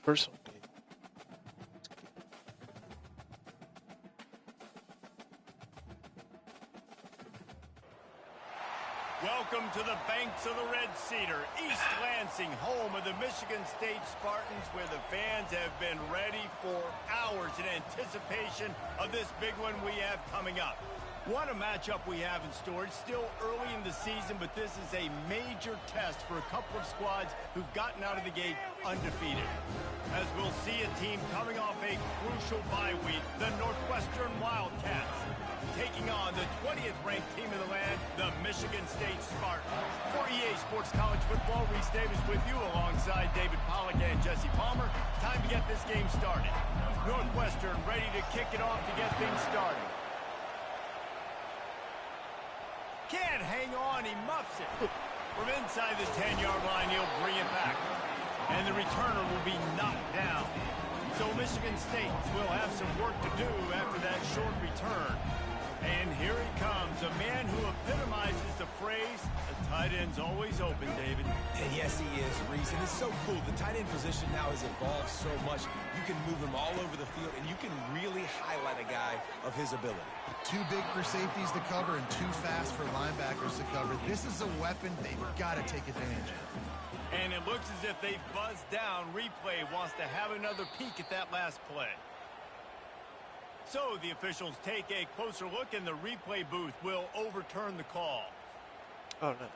personal game. Welcome to the banks of the Red Cedar, East Lansing, home of the Michigan State Spartans, where the fans have been ready for hours in anticipation of this big one we have coming up. What a matchup we have in store. It's still early in the season, but this is a major test for a couple of squads who've gotten out of the gate undefeated. As we'll see a team coming off a crucial bye week, the Northwestern Wildcats, taking on the 20th ranked team in the land, the Michigan State Spartans. For EA Sports College Football, Reese Davis with you alongside David Pollack and Jesse Palmer. Time to get this game started. Northwestern ready to kick it off to get things started. Can't hang on, he muffs it. From inside the 10-yard line, he'll bring it back. And the returner will be knocked down. So Michigan State will have some work to do after that short return. And here he comes, a man who epitomizes the phrase, the tight end's always open, David. And yes, he is, Reese. And it's so cool. The tight end position now has evolved so much. You can move him all over the field, and you can really highlight a guy of his ability. Too big for safeties to cover and too fast for linebackers to cover. This is a weapon they've got to take advantage of. And it looks as if they buzzed down. Replay wants to have another peek at that last play. So the officials take a closer look, and the replay booth will overturn the call. Oh, no.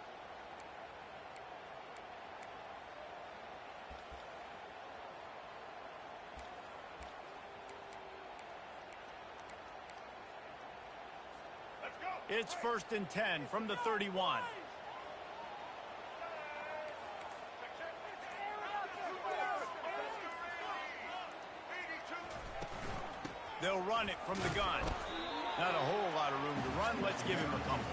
It's 1st and 10 from the 31. They'll run it from the gun. Not a whole lot of room to run. Let's give him a couple.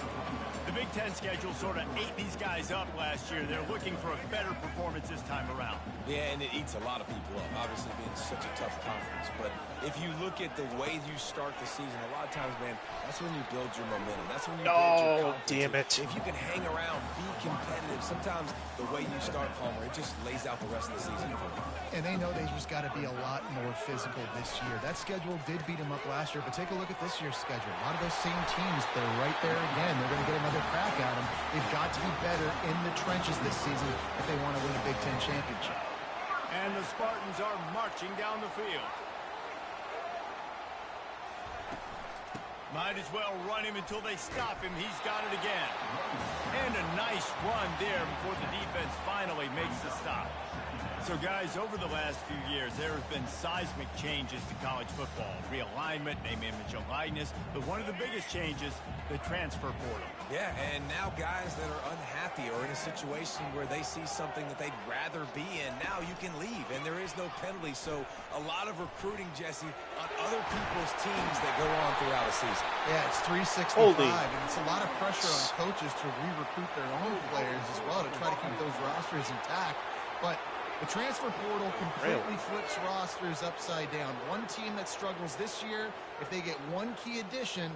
The Big Ten schedule sort of ate these guys up last year. They're looking for a better performance this time around. Yeah, and it eats a lot of people up, obviously being such a tough conference. But if you look at the way you start the season, a lot of times, man, that's when you build your momentum. That's when you build your confidence. Damn it. If you can hang around, be competitive, sometimes the way you start, Palmer, it just lays out the rest of the season for you. And they know they just got to be a lot more physical this year. That schedule did beat them up last year, but take a look at this year's schedule. A lot of those same teams, they're right there again. They're going to get another crack at them. They've got to be better in the trenches this season if they want to win a Big Ten championship. And the Spartans are marching down the field. Might as well run him until they stop him. He's got it again. And a nice run there before the defense finally makes the stop. So, guys, over the last few years, there have been seismic changes to college football. Realignment, name, image, and likeness. But one of the biggest changes, the transfer portal. Yeah, and now guys that are unhappy or in a situation where they see something that they'd rather be in, now you can leave, and there is no penalty. So a lot of recruiting, Jesse, on other people's teams that go on throughout a season. Yeah, it's 365, and it's a lot of pressure on coaches to re-recruit their own players as well to try to keep those rosters intact. But the transfer portal completely flips rosters upside down. One team that struggles this year, if they get one key addition,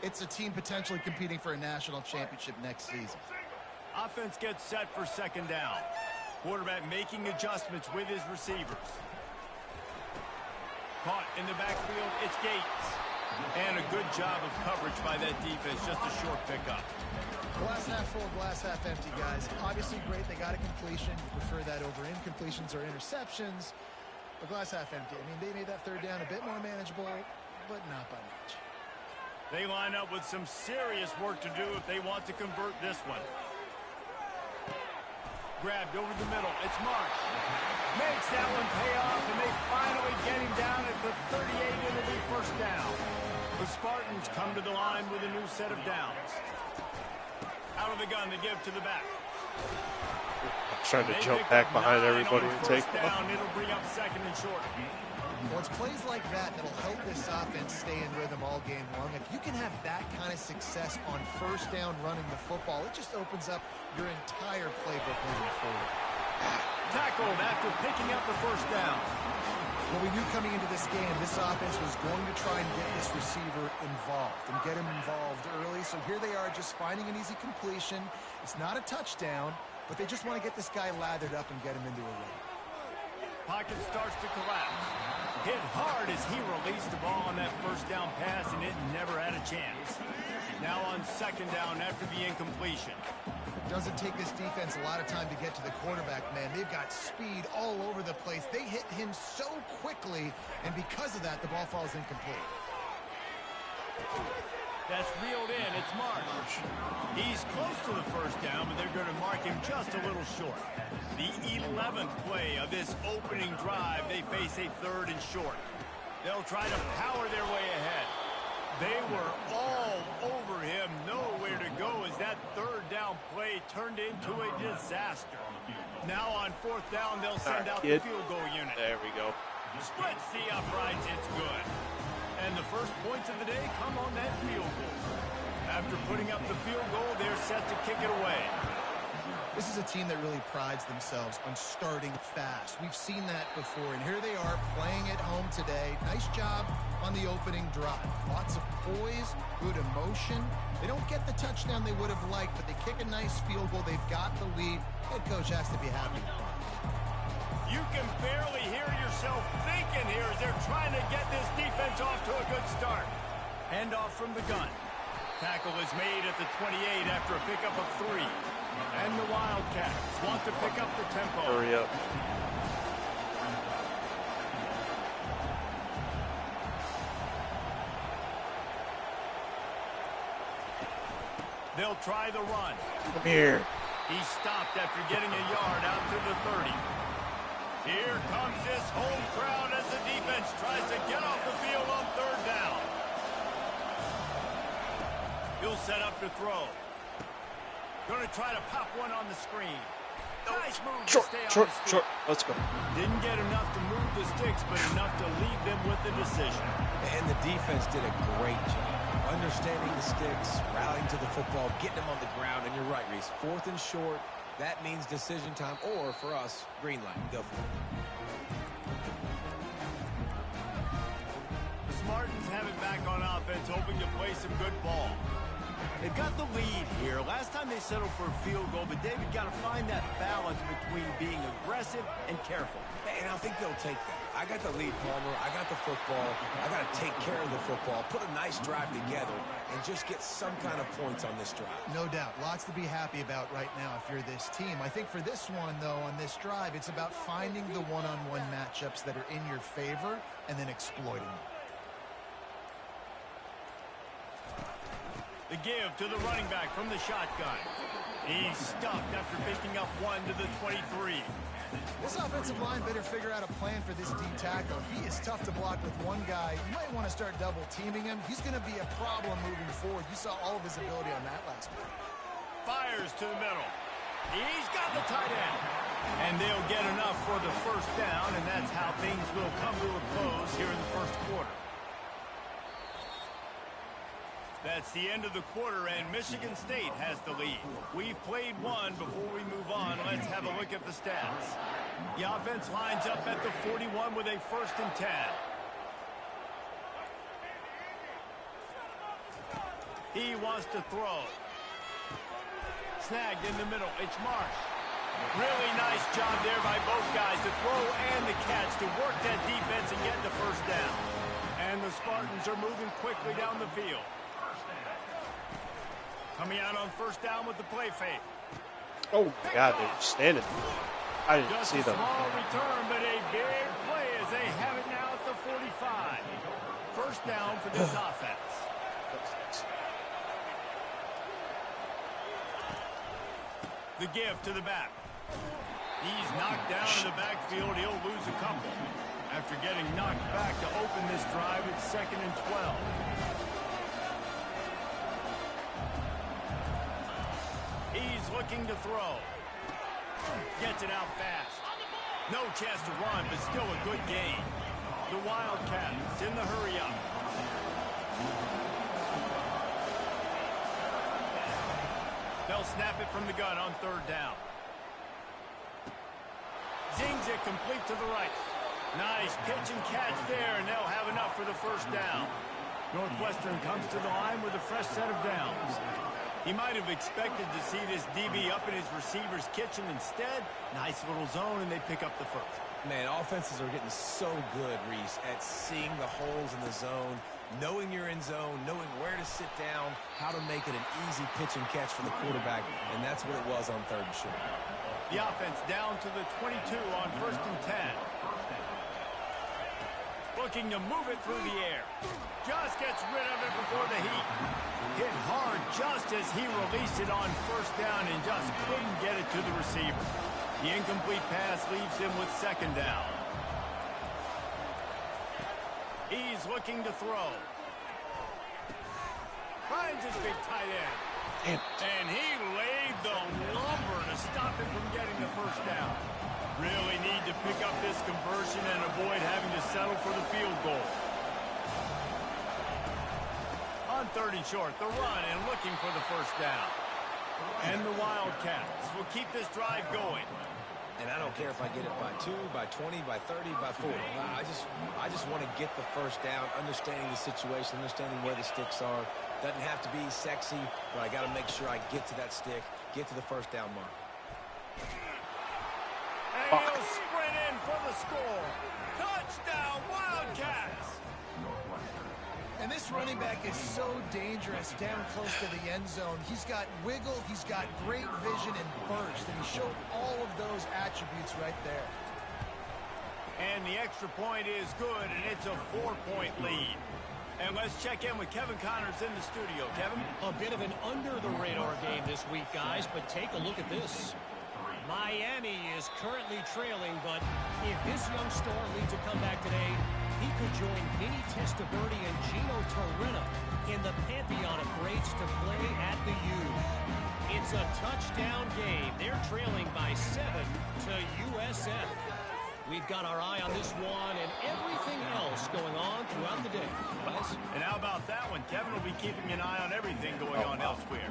it's a team potentially competing for a national championship next season. Offense gets set for 2nd down. Quarterback making adjustments with his receivers. Caught in the backfield, it's Gates. And a good job of coverage by that defense, just a short pickup. Glass half full, glass half empty, guys. Obviously great, they got a completion. You prefer that over incompletions or interceptions. But glass half empty. I mean, they made that 3rd down a bit more manageable, but not by much. They line up with some serious work to do if they want to convert this one. Grabbed over the middle. It's Mark. Makes that one pay off, and they finally get him down at the 38. It'll be 1st down. The Spartans come to the line with a new set of downs. Out of the gun to give to the back. Trying to jump back behind everybody and take down. It'll bring up 2nd and short. Well, it's plays like that that'll help this offense stay in rhythm all game long. If you can have that kind of success on 1st down running the football, it just opens up your entire playbook moving forward. Tackled after picking up the 1st down. Well, we knew coming into this game, this offense was going to try and get this receiver involved and get him involved early. So here they are just finding an easy completion. It's not a touchdown, but they just want to get this guy lathered up and get him into a run. Pocket starts to collapse. Hit hard as he released the ball on that first down pass, and it never had a chance. Now on second down after the incompletion. Doesn't take this defense a lot of time to get to the quarterback, man. They've got speed all over the place. They hit him so quickly, and because of that, the ball falls incomplete. That's reeled in. It's Marsh. He's close to the first down, but they're going to mark him just a little short. The 11th play of this opening drive, they face a 3rd and short. They'll try to power their way ahead. They were all over him, nowhere to go as that 3rd down play turned into a disaster. Now on 4th down, they'll send out the field goal unit. There we go. Splits the uprights, it's good. And the first points of the day come on that field goal. After putting up the field goal, they're set to kick it away. This is a team that really prides themselves on starting fast. We've seen that before, and here they are playing at home today. Nice job on the opening drive. Lots of poise, good emotion. They don't get the touchdown they would have liked, but they kick a nice field goal. They've got the lead. Head coach has to be happy. You can barely hear yourself thinking here as they're trying to get this defense off to a good start. Handoff from the gun. Tackle is made at the 28 after a pickup of 3. And the Wildcats want to pick up the tempo. Hurry up. They'll try the run. Come here. He stopped after getting a yard out to the 30. Here comes this home crowd as the defense tries to get off the field on 3rd down. He'll set up to throw. Going to try to pop one on the screen. Nice move to stay on his feet. Short. Let's go. Didn't get enough to move the sticks, but enough to leave them with the decision. And the defense did a great job understanding the sticks, rallying to the football, getting them on the ground. And you're right, Reese. 4th and short. That means decision time, or for us, green light. Go for it. The Spartans have it back on offense, hoping to play some good ball. They've got the lead here. Last time they settled for a field goal, but David got to find that balance between being aggressive and careful. And I think they'll take that. I got the lead, Palmer. I got the football. I got to take care of the football, put a nice drive together, and just get some kind of points on this drive. No doubt. Lots to be happy about right now if you're this team. I think for this one, though, on this drive, it's about finding the one-on-one matchups that are in your favor and then exploiting them. The give to the running back from the shotgun. He's stuffed after picking up 1 to the 23. This offensive line better figure out a plan for this D tackle. He is tough to block with one guy. You might want to start double teaming him. He's going to be a problem moving forward. You saw all of his ability on that last play. Fires to the middle. He's got the tight end. And they'll get enough for the first down, and that's how things will come to a close here in the first quarter. That's the end of the quarter, and Michigan State has the lead. We've played one. Before we move on, let's have a look at the stats. The offense lines up at the 41 with a 1st and 10. He wants to throw. Snagged in the middle. It's Marsh. Really nice job there by both guys, the throw and the catch, to work that defense and get the first down. And the Spartans are moving quickly down the field. Coming out on 1st down with the play fake. Oh, my God, they're standing. I didn't Just see them. a small return, but a big play as they have it now at the 45. First down for this offense. The give to the back. He's knocked down in the backfield. He'll lose a couple. After getting knocked back to open this drive, it's 2nd and 12. He's looking to throw. Gets it out fast. No chance to run, but still a good gain. The Wildcats in the hurry-up. They'll snap it from the gun on 3rd down. Zings it complete to the right. Nice pitch and catch there, and they'll have enough for the first down. Northwestern comes to the line with a fresh set of downs. He might have expected to see this DB up in his receiver's kitchen. Instead, nice little zone, and they pick up the first. Man, offenses are getting so good, Reese, at seeing the holes in the zone, knowing you're in zone, knowing where to sit down, how to make it an easy pitch and catch for the quarterback, and that's what it was on 3rd and short. The offense down to the 22 on 1st and 10. Looking to move it through the air. Just gets rid of it before the heat. Hit hard just as he released it on 1st down and just couldn't get it to the receiver. The incomplete pass leaves him with 2nd down. He's looking to throw. Finds his big tight end. And he laid the lumber to stop him from getting the 1st down. Really need to pick up this conversion and avoid having to settle for the field goal. On 3rd and short, the run and looking for the 1st down. And the Wildcats will keep this drive going. And I don't care if I get it by 2, by 20, by 30, by 40. I just want to get the 1st down, understanding the situation, understanding where the sticks are. Doesn't have to be sexy, but I got to make sure I get to that stick, get to the 1st down mark. And he'll sprint in for the score. Touchdown, Wildcats! And this running back is so dangerous down close to the end zone. He's got wiggle, he's got great vision and burst, and he showed all of those attributes right there. And the extra point is good, and it's a 4-point lead. And let's check in with Kevin Connors in the studio. Kevin? A bit of an under-the-radar game this week, guys, but take a look at this. Miami is currently trailing, but if this young star leads a comeback today, he could join Vinny Testaverde and Gino Torretta in the pantheon of greats to play at the U. It's a touchdown game. They're trailing by 7 to USF. We've got our eye on this one and everything else going on throughout the day. And how about that one? Kevin will be keeping an eye on everything going on elsewhere.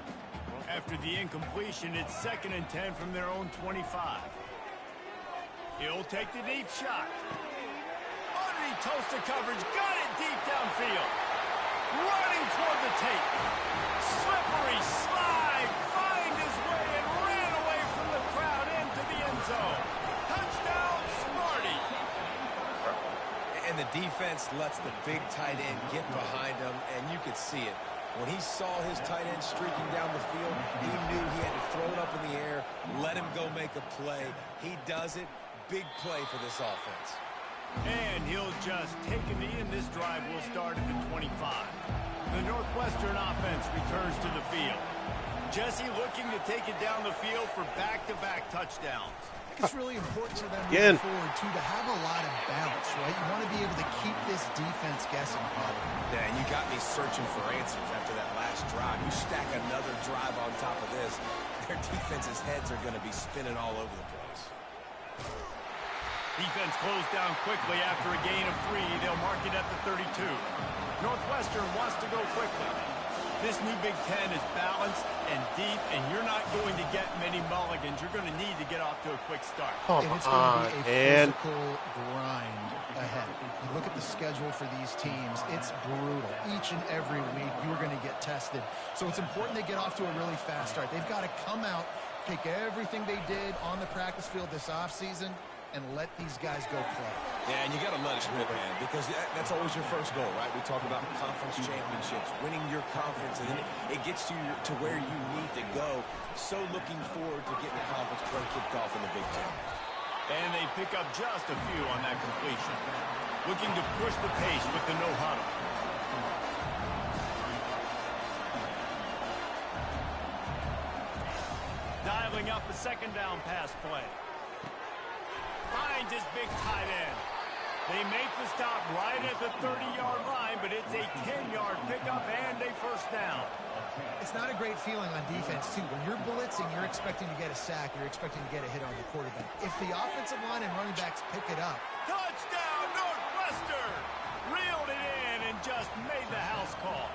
After the incompletion, it's 2nd and 10 from their own 25. He'll take the deep shot. Underneath toasted coverage, got it deep downfield. Running toward the tape. Slippery slide, find his way and ran away from the crowd into the end zone. Touchdown, Sparty. And the defense lets the big tight end get behind him, and you could see it. When he saw his tight end streaking down the field, he knew he had to throw it up in the air, let him go make a play. He does it. Big play for this offense. And he'll just take a knee, and this drive will start at the 25. The Northwestern offense returns to the field. Jesse looking to take it down the field for back-to-back touchdowns. It's really important for them moving forward, too, to have a lot of bounce, right? You want to be able to keep this defense guessing, probably. Yeah, and you got me searching for answers after that last drive. You stack another drive on top of this, their defense's heads are going to be spinning all over the place. Defense closed down quickly after a gain of 3. They'll mark it at the 32. Northwestern wants to go quickly. This new Big Ten is balanced and deep, and you're not going to get many mulligans. You're going to need to get off to a quick start. And it's going to be a physical grind ahead. You look at the schedule for these teams, it's brutal. Each and every week, you're going to get tested. So it's important they get off to a really fast start. They've got to come out, take everything they did on the practice field this offseason, and let these guys go play. Yeah, and you got to let it rip, man, because that's always your first goal, right? We talk about conference championships, winning your conference, and then it gets you to where you need to go. So looking forward to getting the conference play kicked off in the Big Ten. And they pick up just a few on that completion. Looking to push the pace with the no-huddle. Dialing up a 2nd down pass play. Finds his big tight end. They make the stop right at the 30-yard line, but it's a 10-yard pickup and a 1st down. It's not a great feeling on defense, too. When you're blitzing, you're expecting to get a sack. You're expecting to get a hit on the quarterback. If the offensive line and running backs pick it up. Touchdown, Northwestern! Reeled it in and just made the house call.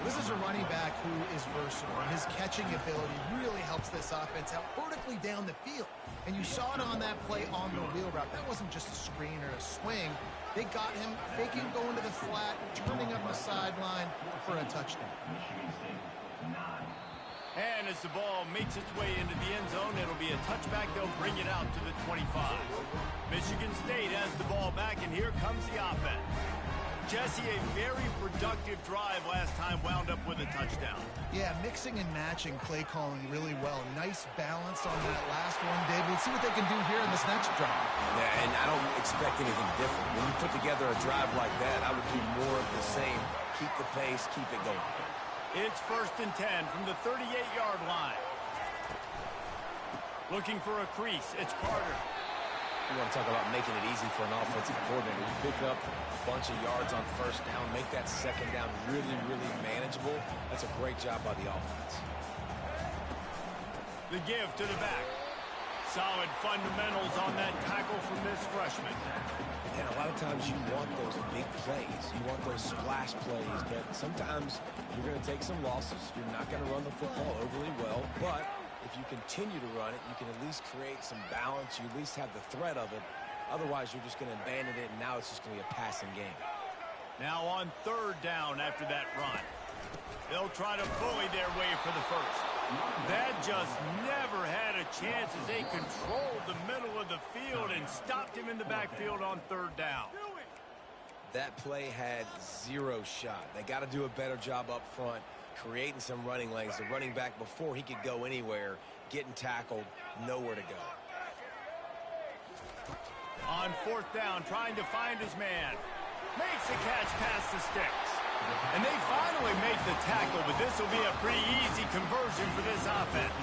This is a running back who is versatile, and his catching ability really helps this offense out vertically down the field. And you saw it on that play on the wheel route. That wasn't just a screen or a swing. They got him faking going to the flat, turning up the sideline for a touchdown. And as the ball makes its way into the end zone, it'll be a touchback. They'll bring it out to the 25. Michigan State has the ball back, and here comes the offense. Jesse, a very productive drive last time, wound up with a touchdown. Yeah, mixing and matching play calling really well. Nice balance on that last one, David. Let's see what they can do here in this next drive. Yeah, and I don't expect anything different. When you put together a drive like that, I would do more of the same. Keep the pace, keep it going. It's 1st and 10 from the 38-yard line. Looking for a crease. It's Carter. You want to talk about making it easy for an offensive coordinator. You pick up a bunch of yards on 1st down, make that 2nd down really, really manageable. That's a great job by the offense. The give to the back. Solid fundamentals on that tackle from this freshman. And a lot of times you want those big plays. You want those splash plays, but sometimes you're going to take some losses. You're not going to run the football overly well, but if you continue to run it, you can at least create some balance. You at least have the threat of it. Otherwise, you're just going to abandon it, and now it's just going to be a passing game. Now on 3rd down after that run. They'll try to bully their way for the first. That just never had a chance as they controlled the middle of the field and stopped him in the backfield on 3rd down. That play had zero shot. They got to do a better job up front, creating some running lanes. The running back, before he could go anywhere, getting tackled, nowhere to go. On 4th down, trying to find his man. Makes the catch past the sticks. And they finally make the tackle, but this will be a pretty easy conversion for this offense.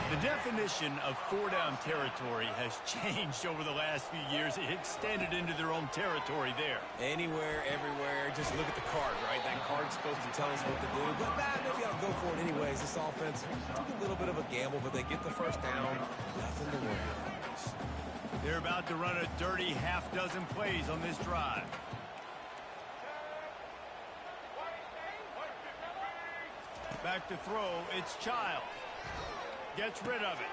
The definition of 4-down territory has changed over the last few years. It extended into their own territory there. Anywhere, everywhere, just look at the card, right? That card's supposed to tell us what to do, but maybe I'll go for it anyways. This offense took a little bit of a gamble, but they get the 1st down. Nothing to worry about. They're about to run a dirty half-dozen plays on this drive. Back to throw, it's Child. Gets rid of it.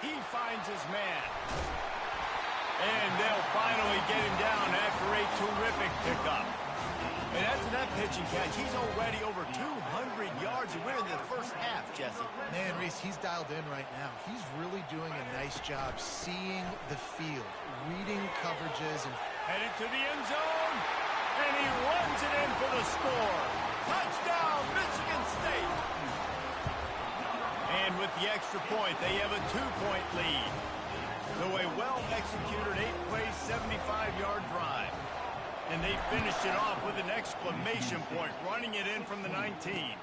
He finds his man. And they'll finally get him down after a terrific pickup. And after that pitch and catch, he's already over 200 yards, and we're in the first half, Jesse. Man, Reese, he's dialed in right now. He's really doing a nice job seeing the field, reading coverages, and headed to the end zone, and he runs it in for the score. Touchdown, Michigan State. And with the extra point, they have a 2-point lead. So a well-executed 8-play, 75-yard drive. And they finished it off with an exclamation point, running it in from the 19.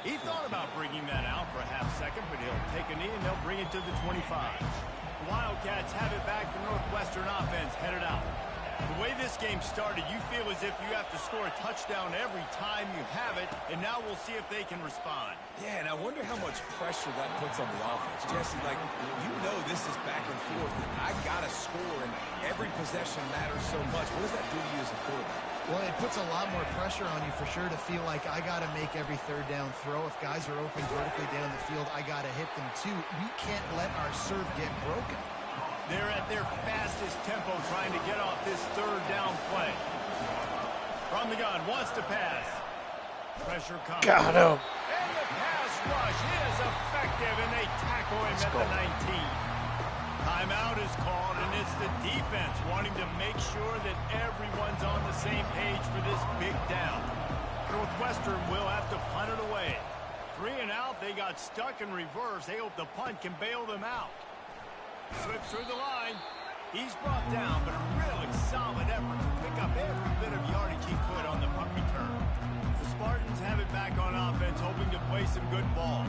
He thought about bringing that out for a half-second, but he'll take a knee and they'll bring it to the 25. The Wildcats have it back. The Northwestern offense headed out. The way this game started, you feel as if you have to score a touchdown every time you have it, and now we'll see if they can respond. Yeah, and I wonder how much pressure that puts on the offense. Jesse, like, you know this is back and forth. I got to score, and every possession matters so much. What does that do to you as a quarterback? well, it puts a lot more pressure on you for sure to feel like I got to make every 3rd down throw. If guys are open vertically down the field, I got to hit them too. We can't let our serve get broken. They're at their fastest tempo trying to get off this 3rd down play. From the gun, wants to pass. Pressure comes. Got him. And the pass rush is effective, and they tackle him at the 19. Timeout is called, and it's the defense wanting to make sure that everyone's on the same page for this big down. Northwestern will have to punt it away. 3 and out, they got stuck in reverse. They hope the punt can bail them out. Slips through the line. He's brought down, but a really solid effort to pick up every bit of yardage he could on the punt return. The Spartans have it back on offense, hoping to play some good ball.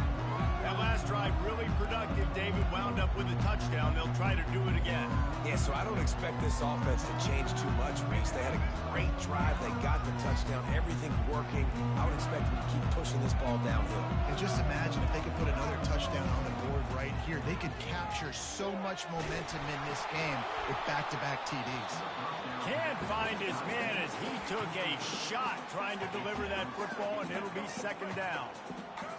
That last drive really productive. David wound up with a touchdown. They'll try to do it again. Yeah, so I don't expect this offense to change too much, Reese. They had a great drive. They got the touchdown. Everything's working. I would expect them to keep pushing this ball downhill. And just imagine if they could put another touchdown on the board right here. They could capture so much momentum in this game with back-to-back TDs. Can't find his man as he took a shot trying to deliver that football, and it'll be 2nd down.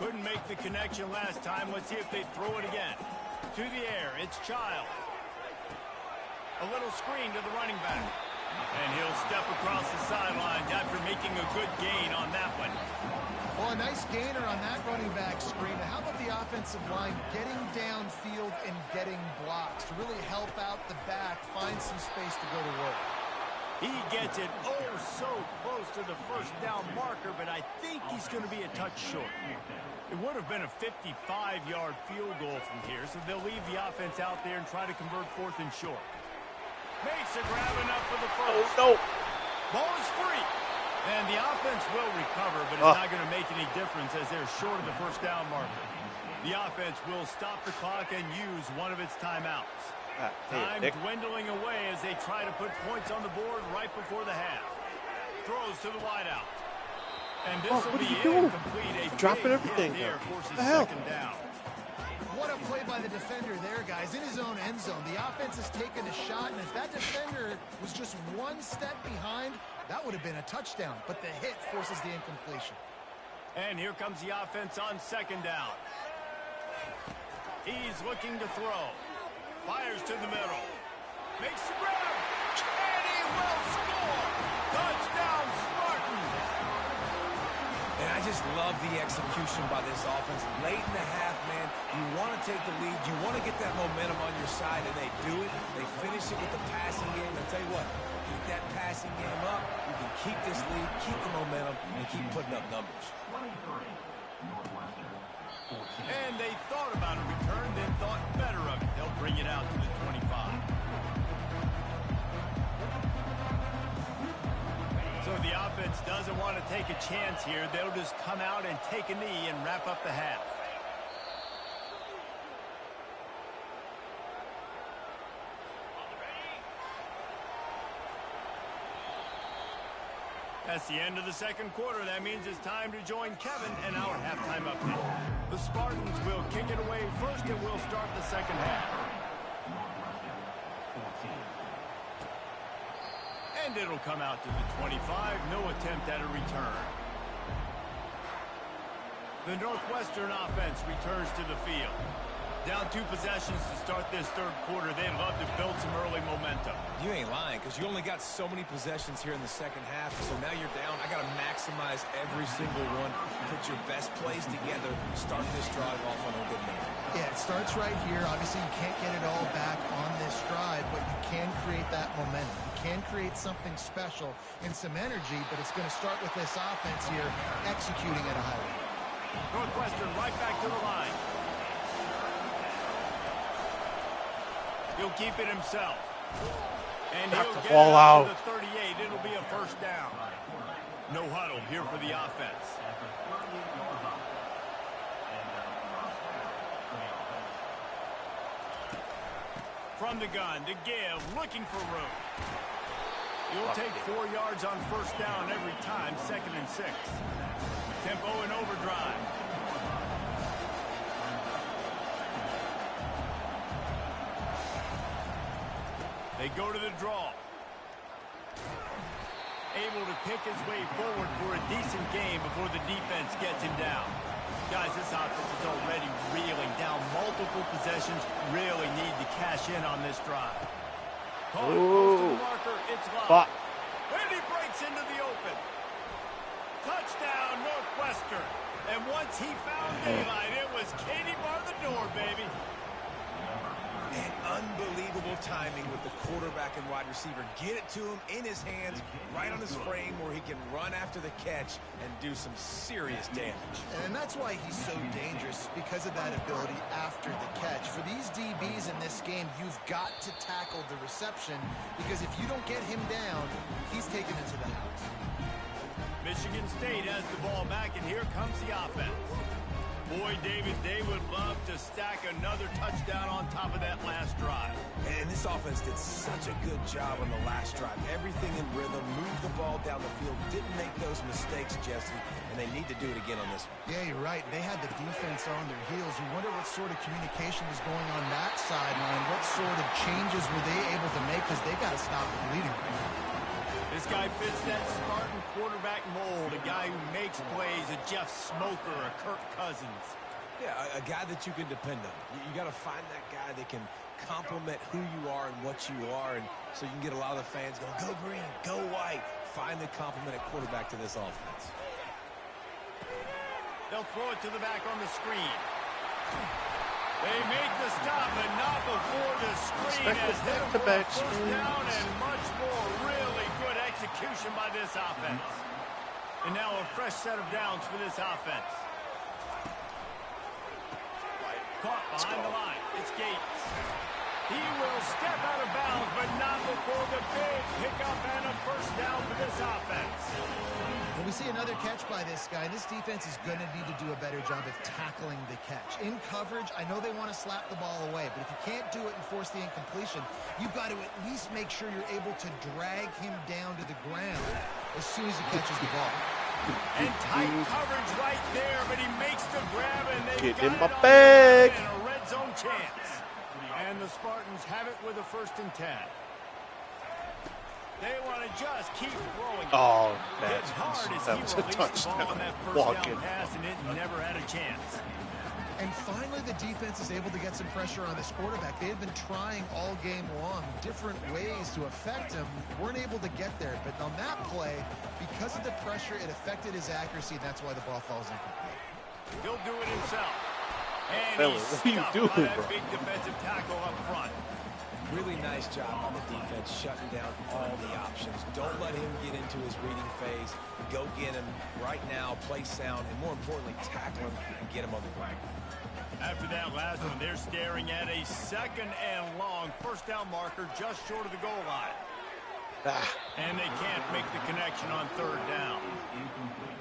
Couldn't make the connection last time. Let's see if they throw it again. To the air, it's Child. A little screen to the running back. And he'll step across the sidelines after making a good gain on that one. Well, a nice gainer on that running back screen. How about the offensive line getting downfield and getting blocks to really help out the back, find some space to go to work? He gets it so close to the first down marker, but I think he's going to be a touch short. It would have been a 55-yard field goal from here, so they'll leave the offense out there and try to convert 4th and short. Makes a grab enough for the first. Oh, no. Ball is free. And the offense will recover, but it's not going to make any difference as they're short of the first down marker. The offense will stop the clock and use one of its timeouts. Time dwindling away as they try to put points on the board right before the half. Throws to the wideout. And this will be incomplete. Dropping everything there forces second down. What a play by the defender there, guys. In his own end zone, the offense has taken a shot, and if that defender was just one step behind, that would have been a touchdown. But the hit forces the incompletion. And here comes the offense on second down. He's looking to throw. Fires to the middle. Makes the grab. And he will score. Touchdown, Spartans. And I just love the execution by this offense. Late in the half, man, you want to take the lead. You want to get that momentum on your side, and they do it. They finish it with the passing game. I'll tell you what, keep that passing game up. You can keep this lead, keep the momentum, and keep putting up numbers. And they thought about a return, then thought better of it. They'll bring it out to the 25. So the offense doesn't want to take a chance here. They'll just come out and take a knee and wrap up the half. That's the end of the second quarter. That means it's time to join Kevin and our halftime update. The Spartans will kick it away first, and we'll start the second half. And it'll come out to the 25. No attempt at a return. The Northwestern offense returns to the field. Down 2 possessions to start this third quarter. They'd love to build some early momentum. You ain't lying, because you only got so many possessions here in the second half. So now you're down. I got to maximize every single one. Put your best plays together. Start this drive off on a good note. Yeah, it starts right here. Obviously, you can't get it all back on this drive, but you can create that momentum. You can create something special and some energy, but it's going to start with this offense here executing at a high level. Northwestern right back to the line. He'll keep it himself. And he'll get it out to the 38. It'll be a first down. No huddle here for the offense. From the gun to give, looking for room. He'll take 4 yards on first down every time, 2nd and 6. Tempo and overdrive. They go to the draw. Able to pick his way forward for a decent game before the defense gets him down. Guys, this offense is already reeling down multiple possessions. Really need to cash in on this drive. Caught close to the marker. It's locked. And he breaks into the open. Touchdown, Northwestern. And once he found daylight, it was Katie bar the door, baby. And unbelievable timing with the quarterback and wide receiver. Get it to him in his hands, right on his frame where he can run after the catch and do some serious damage. And that's why he's so dangerous, because of that ability after the catch. For these DBs in this game, you've got to tackle the reception, because if you don't get him down, he's taken it to the house. Michigan State has the ball back, and here comes the offense. Boy, David, they would love to stack another touchdown on top of that last drive. And this offense did such a good job on the last drive. Everything in rhythm, moved the ball down the field, didn't make those mistakes, Jesse, and they need to do it again on this one. Yeah, you're right. They had the defense on their heels. You wonder what sort of communication was going on that sideline. What sort of changes were they able to make, because they got to stop the bleeding right now. This guy fits that Spartan quarterback mold, a guy who makes plays, a Jeff Smoker, a Kirk Cousins. Yeah, a guy that you can depend on. You got to find that guy that can complement who you are and what you are, and so you can get a lot of the fans going, go green, go white. Find the complement at quarterback to this offense. They'll throw it to the back on the screen. They make the stop, but not before the screen has hit them for a first down and much more. Really good execution by this offense. And now a fresh set of downs for this offense. Caught behind the line. It's Gates. He will step out of bounds, but not before the big pickup and a first down for this offense. When we see another catch by this guy, this defense is going to need to do a better job of tackling the catch. In coverage, I know they want to slap the ball away, but if you can't do it and force the incompletion, you've got to at least make sure you're able to drag him down to the ground as soon as he catches the ball. And tight coverage right there, but he makes the grab, and they've Get got in it my on bag. and a red zone chance. And the Spartans have it with a 1st and 10. They want to just keep throwing. Oh, that was a touchdown. Walking. Pass, and it never had a chance. And finally, the defense is able to get some pressure on this quarterback. They had been trying all game long different ways to affect him. Weren't able to get there. But on that play, because of the pressure, it affected his accuracy, and that's why the ball falls incomplete. He'll do it himself. And Billy, he's what are you stopped doing, by that bro? big defensive tackle up front. Really nice job on the defense, shutting down all the options. Don't let him get into his reading phase. Go get him right now, play sound, and more importantly, tackle him and get him on the ground. After that last one, they're staring at a 2nd and long first down marker just short of the goal line. And they can't make the connection on 3rd down.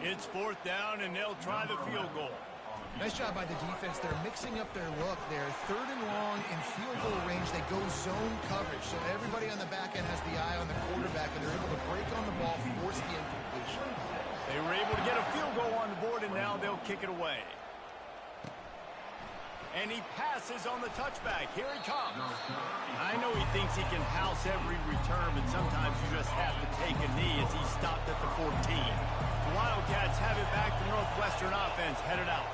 It's 4th down, and they'll try the field goal. Nice job by the defense. They're mixing up their look. They're 3rd and long in field goal range. They go zone coverage. So everybody on the back end has the eye on the quarterback, and they're able to break on the ball, force the incompletion. They were able to get a field goal on the board, and now they'll kick it away. And he passes on the touchback. Here he comes. I know he thinks he can house every return, but sometimes you just have to take a knee as he stopped at the 14. The Wildcats have it back. The Northwestern offense headed out.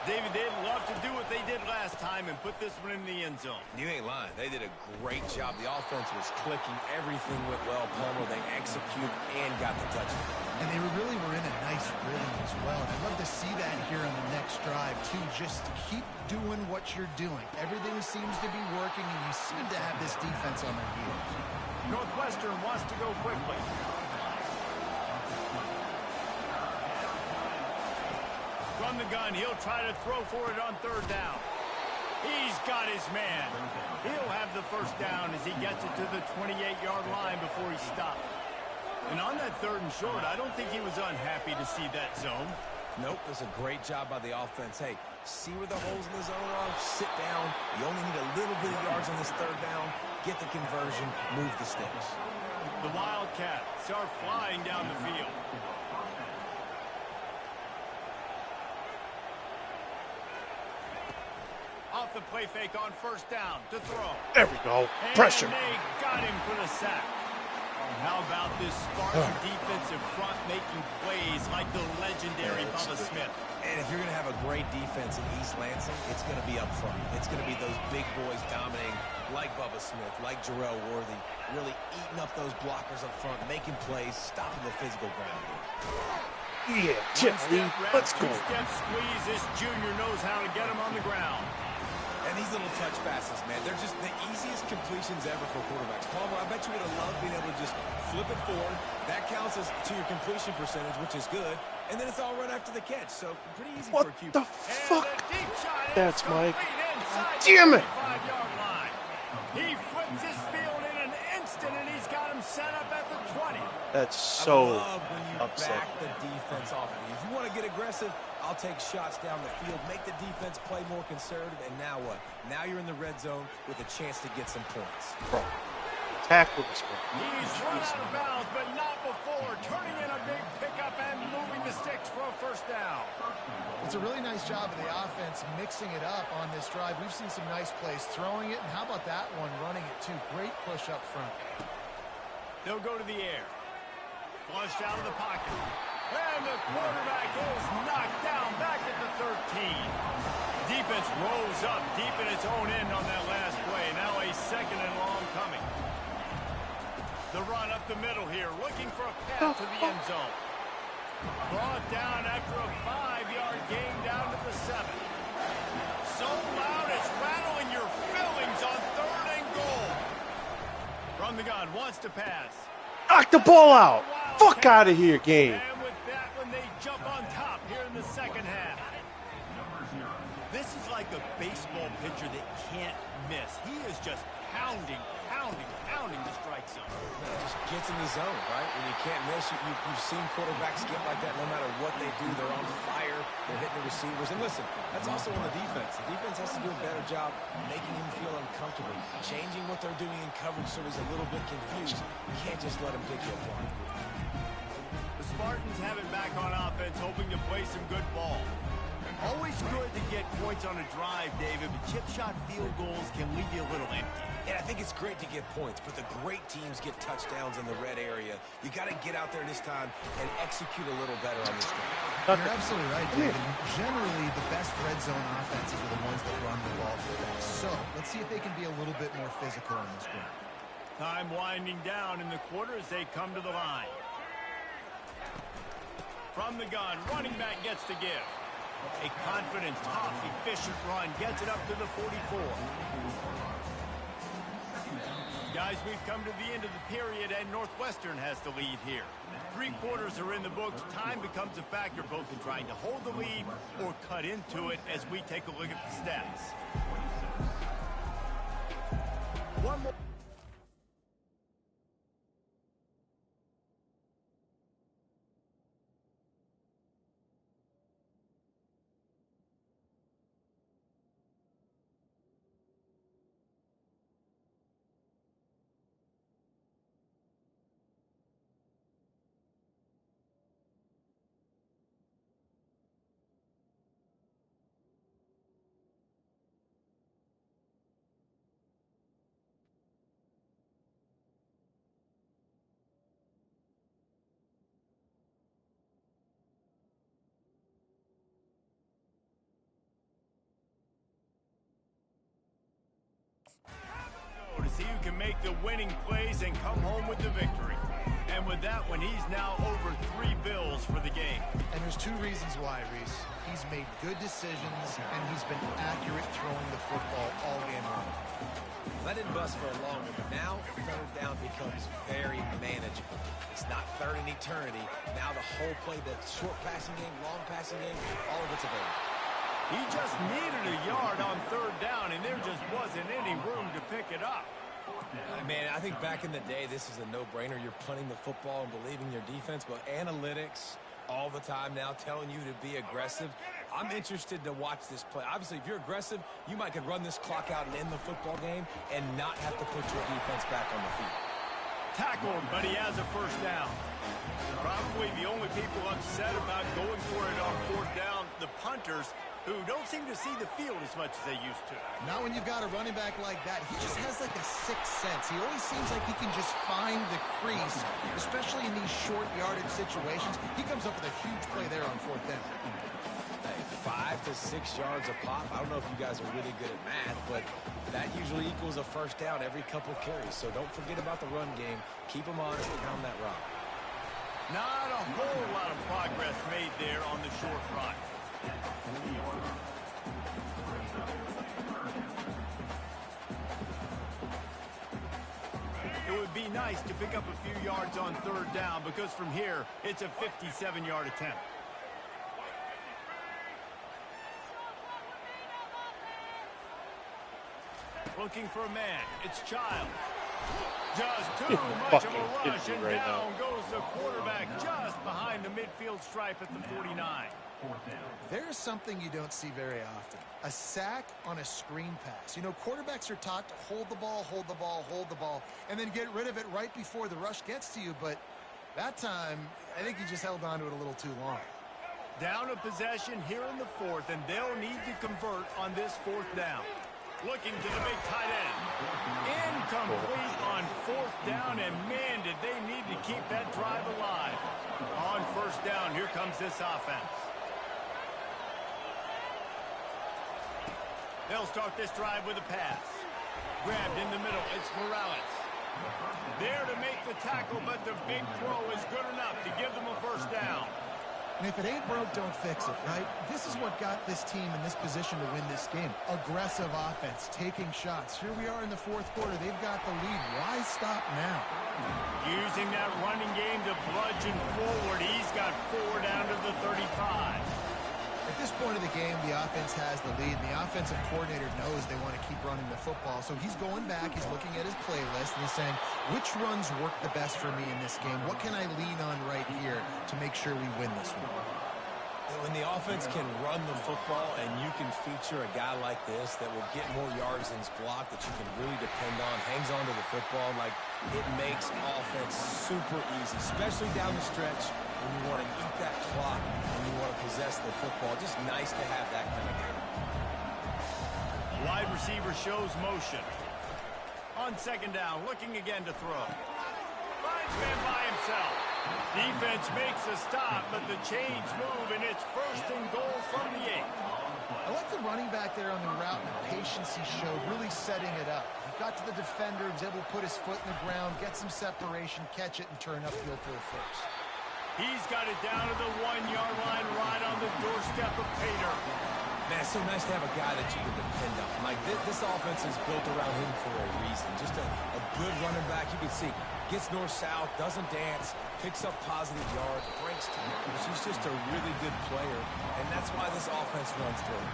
David, they'd love to do what they did last time and put this one in the end zone. You ain't lying. They did a great job. The offense was clicking. Everything went well. Palmer, they executed and got the touchdown. And they really were in a nice rhythm as well. And I'd love to see that here on the next drive, too. Just keep doing what you're doing. Everything seems to be working, and you seem to have this defense on their heels. Northwestern wants to go quickly. From the gun, he'll try to throw for it on 3rd down. He's got his man. He'll have the first down as he gets it to the 28-yard line before he stopped. And on that 3rd and short, I don't think he was unhappy to see that zone. Nope, that's a great job by the offense. Hey, see where the holes in the zone are? Sit down. You only need a little bit of yards on this 3rd down. Get the conversion. Move the sticks. The Wildcats are flying down the field. Off the play fake on 1st down to throw. There we go. Pressure. And they got him for the sack. How about this Spartan defensive front making plays like the legendary Bubba Smith? And if you're going to have a great defense in East Lansing, it's going to be up front. It's going to be those big boys dominating like Bubba Smith, like Jarrell Worthy, really eating up those blockers up front, making plays, stopping the physical ground game. Yeah, Jeffrey, let's go. Two-step squeeze. This junior knows how to get him on the ground. And these little touch passes, man, they're just the easiest completions ever for quarterbacks. Palmer, I bet you would have loved being able to just flip it forward. That counts as to your completion percentage, which is good. And then it's all right after the catch. So pretty easy for a QB. What the fuck? That's Mike. Damn it. 5-yard line. He flips his field in an instant, and he's got him set up at the 20. That's so I love when you upsetting. back the defense off of you. If you want to get aggressive, I'll take shots down the field, make the defense play more conservative, and now what? Now you're in the red zone with a chance to get some points. Bro, tackle this one. He's run out of bounds, but not before. Turning in a big pickup and moving the sticks for a first down. It's a really nice job of the offense mixing it up on this drive. We've seen some nice plays throwing it, and how about that one running it too? Great push up front. They'll go to the air. Flushed out of the pocket. And the quarterback is knocked down back at the 13. Defense rose up deep in its own end on that last play. Now a 2nd and long coming. The run up the middle here, looking for a path to the end zone. Brought down after a 5-yard gain down to the 7. So loud it's rattling your fillings on 3rd and goal. From the gun, wants to pass. Knock the ball out. Fuck out of here, game. And with that one, they jump on top here in the second half. This is like a baseball pitcher that can't miss. He is just pounding the strike zone. It just gets in the zone, right? When you can't miss, you've seen quarterbacks get like that no matter what they do. They're on fire. They're hitting the receivers. And listen, that's also on the defense. The defense has to do a better job making him feel uncomfortable, changing what they're doing in coverage so he's a little bit confused. You can't just let him pick you apart. The Spartans have it back on offense, hoping to play some good ball. Always good to get points on a drive, David, but chip shot field goals can leave you a little empty. Yeah, I think it's great to get points, but the great teams get touchdowns in the red area. You got to get out there this time and execute a little better on this game. You're absolutely right, David. Generally, the best red zone offenses are the ones that run the ball for them. So let's see if they can be a little bit more physical in this game. Time winding down in the quarter as they come to the line. From the gun, running back gets to give. A confident, tough, efficient run gets it up to the 44. Guys, we've come to the end of the period, and Northwestern has the lead here. 3 quarters are in the books. Time becomes a factor both in trying to hold the lead or cut into it as we take a look at the stats. One more. To see who can make the winning plays and come home with the victory. And with that one, he's now over 3 bills for the game. And there's 2 reasons why, Reese. He's made good decisions, and he's been accurate throwing the football all game long. That didn't bust for a long one, but now 3rd down becomes very manageable. It's not 3rd and eternity. Now the whole play, the short passing game, long passing game, all of it's available. He just needed a yard on 3rd down, and there just wasn't any room to pick it up. Man, I think back in the day, this is a no-brainer. You're punting the football and believing your defense, but analytics all the time now telling you to be aggressive. I'm interested to watch this play. Obviously, if you're aggressive, you might could run this clock out and end the football game and not have to put your defense back on the field. Tackled, but he has a 1st down. Probably the only people upset about going for it on 4th down, the punters, who don't seem to see the field as much as they used to. Now when you've got a running back like that, he just has like a 6th sense. He always seems like he can just find the crease, especially in these short yardage situations. He comes up with a huge play there on 4th down. Hey, 5 to 6 yards a pop. I don't know if you guys are really good at math, but that usually equals a 1st down every couple carries. So don't forget about the run game. Keep them honest and pound that rock. Not a whole lot of progress made there on the short run. It would be nice to pick up a few yards on 3rd down because from here, it's a 57-yard attempt. Looking for a man. It's Child. Just too much of a rush, and down goes the quarterback just behind the midfield stripe at the 49. There's something you don't see very often. A sack on a screen pass. You know, quarterbacks are taught to hold the ball, and then get rid of it right before the rush gets to you. But that time, I think he just held on to it a little too long. Down a possession here in the 4th, and they'll need to convert on this 4th down. Looking to the big tight end. Incomplete on 4th down, and man, did they need to keep that drive alive. On 1st down, here comes this offense. They'll start this drive with a pass. Grabbed in the middle, it's Morales. There to make the tackle, but the big throw is good enough to give them a 1st down. And if it ain't broke, don't fix it, right? This is what got this team in this position to win this game. Aggressive offense, taking shots. Here we are in the fourth quarter. They've got the lead. Why stop now? Using that running game to bludgeon forward. He's got 4 down to the 35. At this point of the game, the offense has the lead, and the offensive coordinator knows they want to keep running the football. So he's going back, he's looking at his playlist, and he's saying, which runs work the best for me in this game? What can I lean on right here to make sure we win this one? When the offense can run the football and you can feature a guy like this that will get more yards than his block, that you can really depend on, hangs on to the football, like it makes offense super easy, especially down the stretch when you want to eat that clock, when you want to possess the football. Just nice to have that kind of game. Wide receiver shows motion. On second down, looking again to throw. Finds man by himself. Defense makes a stop, but the chains move, and it's 1st and goal from the 8. I like the running back there on the route and the patience he showed, really setting it up. He got to the defender, was able to put his foot in the ground, get some separation, catch it, and turn upfield for the first. He's got it down to the 1-yard line, right on the doorstep of Pater. Man, it's so nice to have a guy that you can depend on. Like, this offense is built around him for a reason. Just a good running back. You can see, gets north-south, doesn't dance, picks up positive yards, breaks tackles. He's just a really good player, and that's why this offense runs through.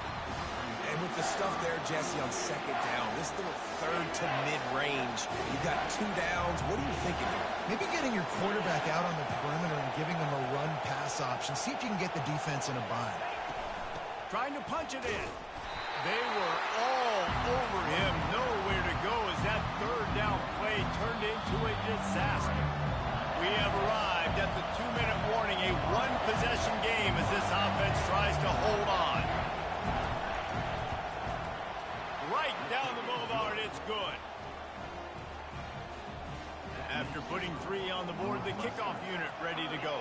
And with the stuff there, Jesse, on second down, this little third to mid-range, you got 2 downs. What are you thinking here? Maybe getting your quarterback out on the perimeter and giving him a run-pass option. See if you can get the defense in a bind. Trying to punch it in. They were all over him. Nowhere to go as that 3rd down play turned into a disaster. We have arrived at the 2-minute warning, a 1-possession game as this offense tries to hold on. Right down the boulevard, it's good. After putting 3 on the board, the kickoff unit ready to go.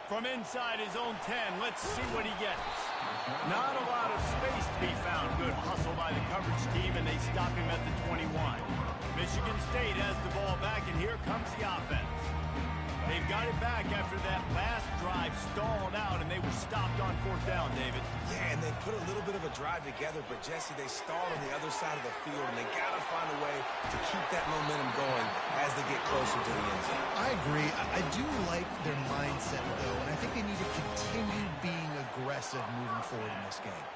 From inside his own 10, let's see what he gets. Not a lot of space to be found. Good hustle by the coverage team, and they stop him at the 21. Michigan State has the ball back, and here comes the offense. They've got it back after that last drive stalled out, and they were stopped on 4th down, David. Yeah, and they put a little bit of a drive together, but, Jesse, they stalled on the other side of the field, and they got to find a way to keep that momentum going as they get closer to the end zone. I agree. I do like their mindset, though, and I think they need to continue being aggressive moving forward in this game.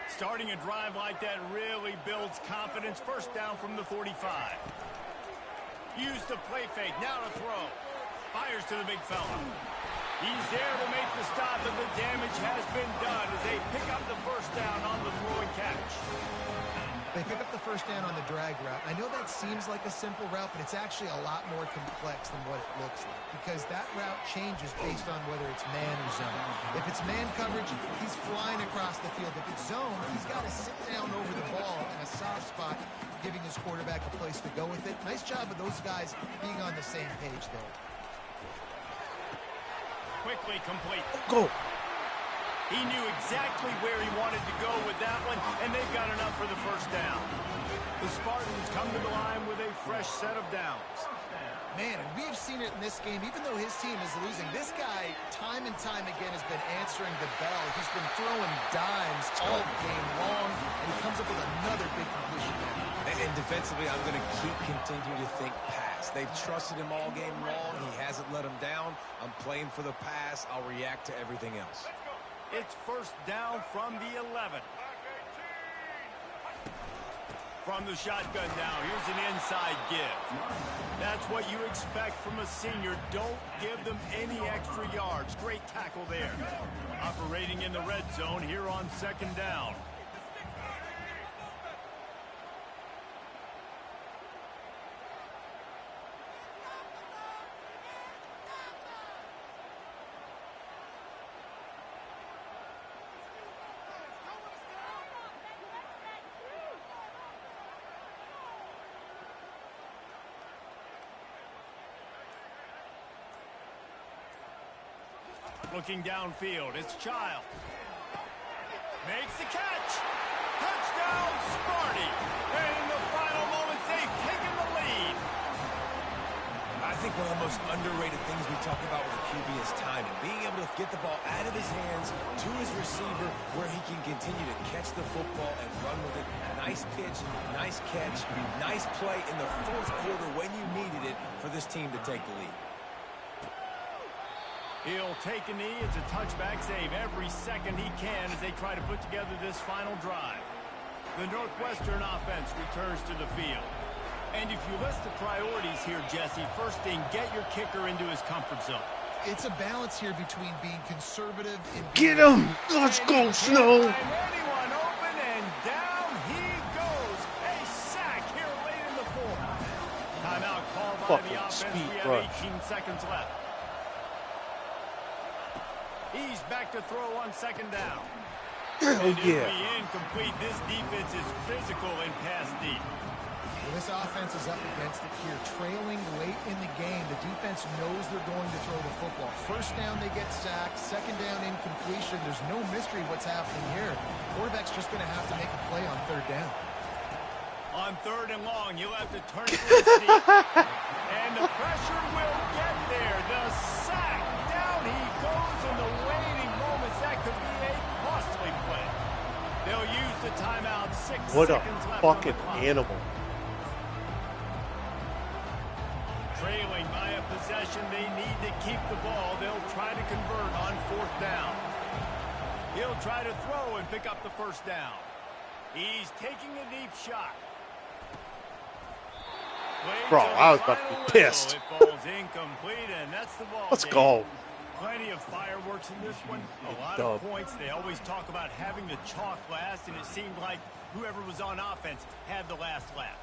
Starting a drive like that really builds confidence. 1st down from the 45. Use the play fake, now to throw. Fires to the big fella. He's there to make the stop, but the damage has been done as they pick up the 1st down on the throw and catch. They pick up the 1st down on the drag route. I know that seems like a simple route, but it's actually a lot more complex than what it looks like, because that route changes based on whether it's man or zone. If it's man coverage, he's flying across the field. If it's zone, he's got to sit down over the ball in a soft spot, giving his quarterback a place to go with it. Nice job of those guys being on the same page there. Quickly complete. Go. He knew exactly where he wanted to go with that one, and they've got enough for the 1st down. The Spartans come to the line with a fresh set of downs. Man, and we've seen it in this game. Even though his team is losing, this guy, time and time again, has been answering the bell. He's been throwing dimes all game long, and he comes up with another big completion. And defensively, I'm going to continue to think pass. They've trusted him all game long. He hasn't let them down. I'm playing for the pass. I'll react to everything else. It's 1st down from the 11. From the shotgun now, here's an inside give. That's what you expect from a senior. Don't give them any extra yards. Great tackle there. Operating in the red zone here on 2nd down. Looking downfield, it's Child. Makes the catch. Touchdown, Sparty. And in the final moments, they've taken the lead. I think one of the most underrated things we talk about with a QB is timing. Being able to get the ball out of his hands to his receiver where he can continue to catch the football and run with it. Nice pitch, nice catch, nice play in the fourth quarter when you needed it for this team to take the lead. He'll take a knee. It's a touchback save every second he can as they try to put together this final drive. The Northwestern offense returns to the field. And if you list the priorities here, Jesse, first thing, get your kicker into his comfort zone. It's a balance here between being conservative and Get him! Let's go, Snow! Anyone open, and down he goes. A sack here late in the fourth. Timeout called by the offense. We have 18 seconds left. He's back to throw on second down. Oh, yeah. It'll be incomplete. This defense is physical in pass deep. Well, this offense is up against it here. Trailing late in the game, the defense knows they're going to throw the football. First down, they get sacked. Second down, incompletion. There's no mystery what's happening here. Quarterback's just going to have to make a play on third down. On third and long, you'll have to turn to his feet. And the pressure will get there. The sack. Down he goes in the waiting moments. That could be a costly play. They'll use the timeout. 6 What a seconds left fucking on the clock. animal. Trailing by a possession, they need to keep the ball. They'll try to convert on fourth down. He'll try to throw and pick up the first down. He's taking a deep shot. Bro, I was about to be pissed. It falls incomplete, and that's the ball. Let's go. Plenty of fireworks in this one. A lot of points. They always talk about having the chalk last, and it seemed like whoever was on offense had the last laugh.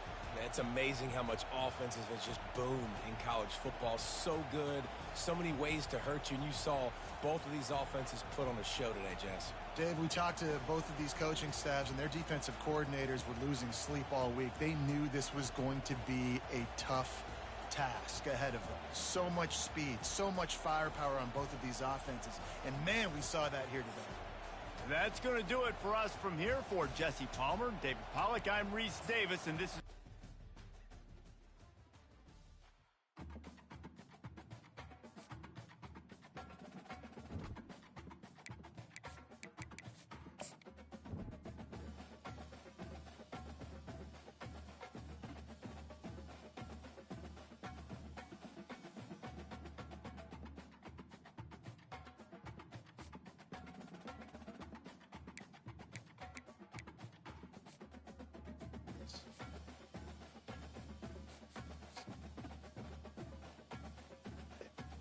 It's amazing how much offenses have just boomed in college football. So good, so many ways to hurt you, and you saw both of these offenses put on a show today, Jess. Dave, we talked to both of these coaching staffs, and their defensive coordinators were losing sleep all week. They knew this was going to be a tough task ahead of them. So much speed, so much firepower on both of these offenses. And, man, we saw that here today. That's going to do it for us from here. For Jesse Palmer, David Pollack, I'm Reese Davis, and this is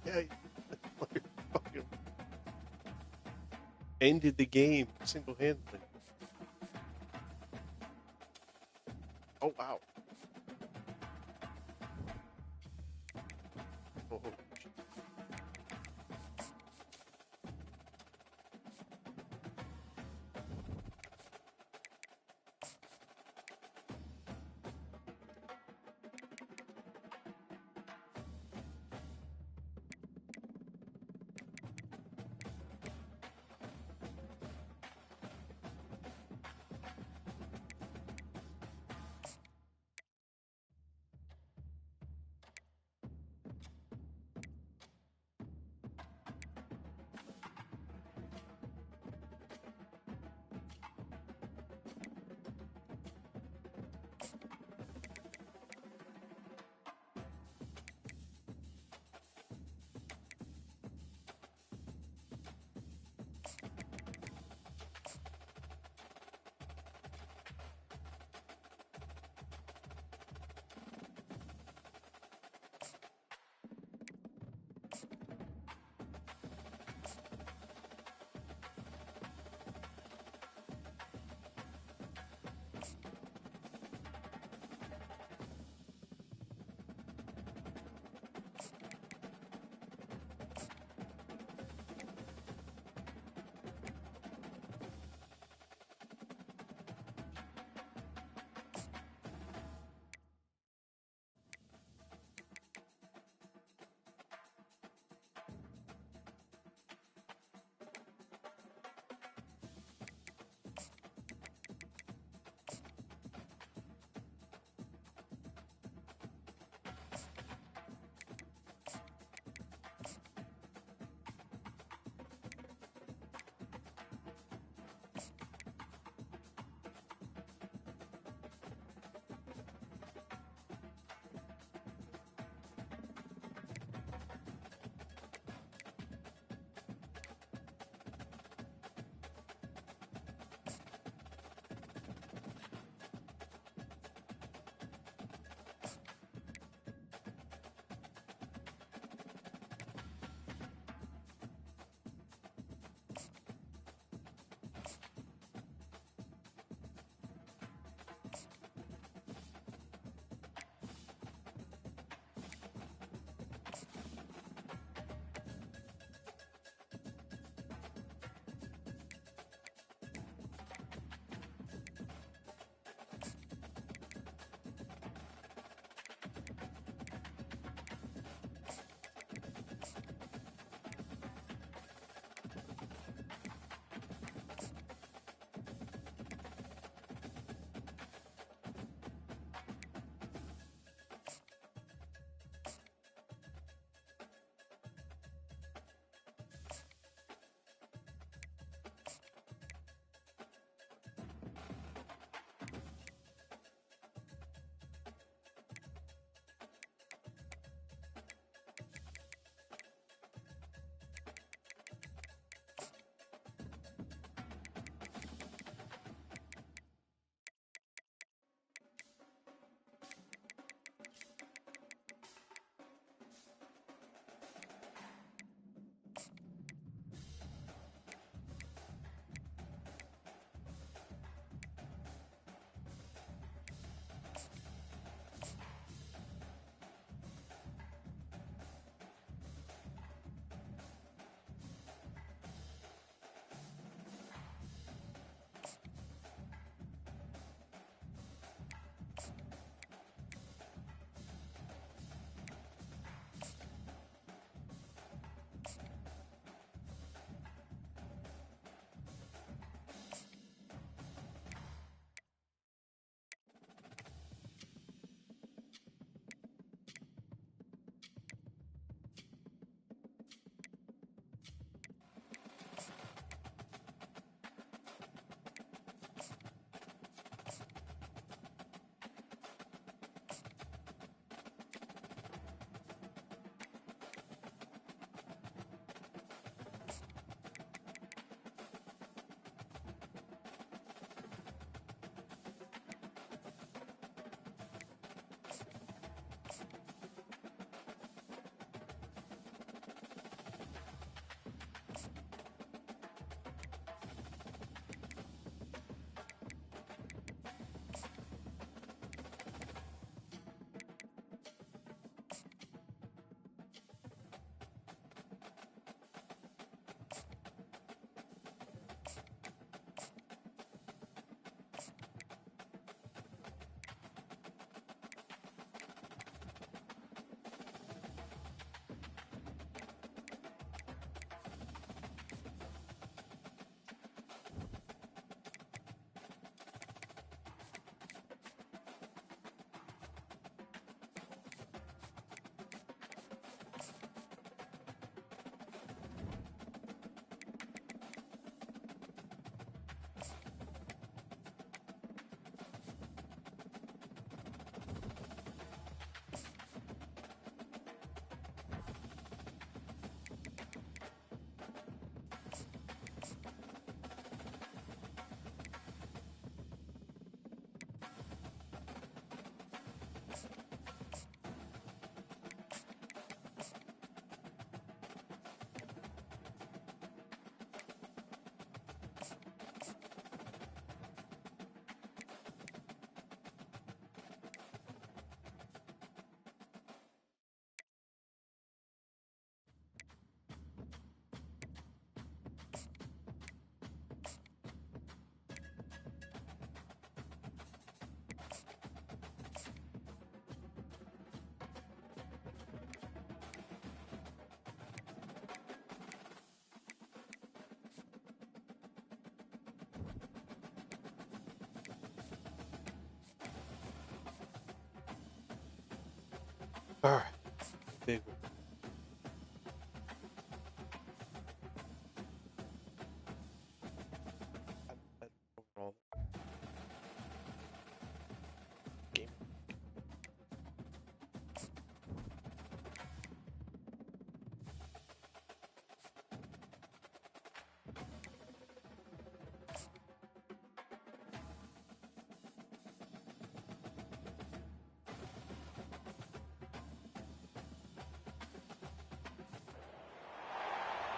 Yeah, fucking ended the game single-handedly. Oh, wow. Oh.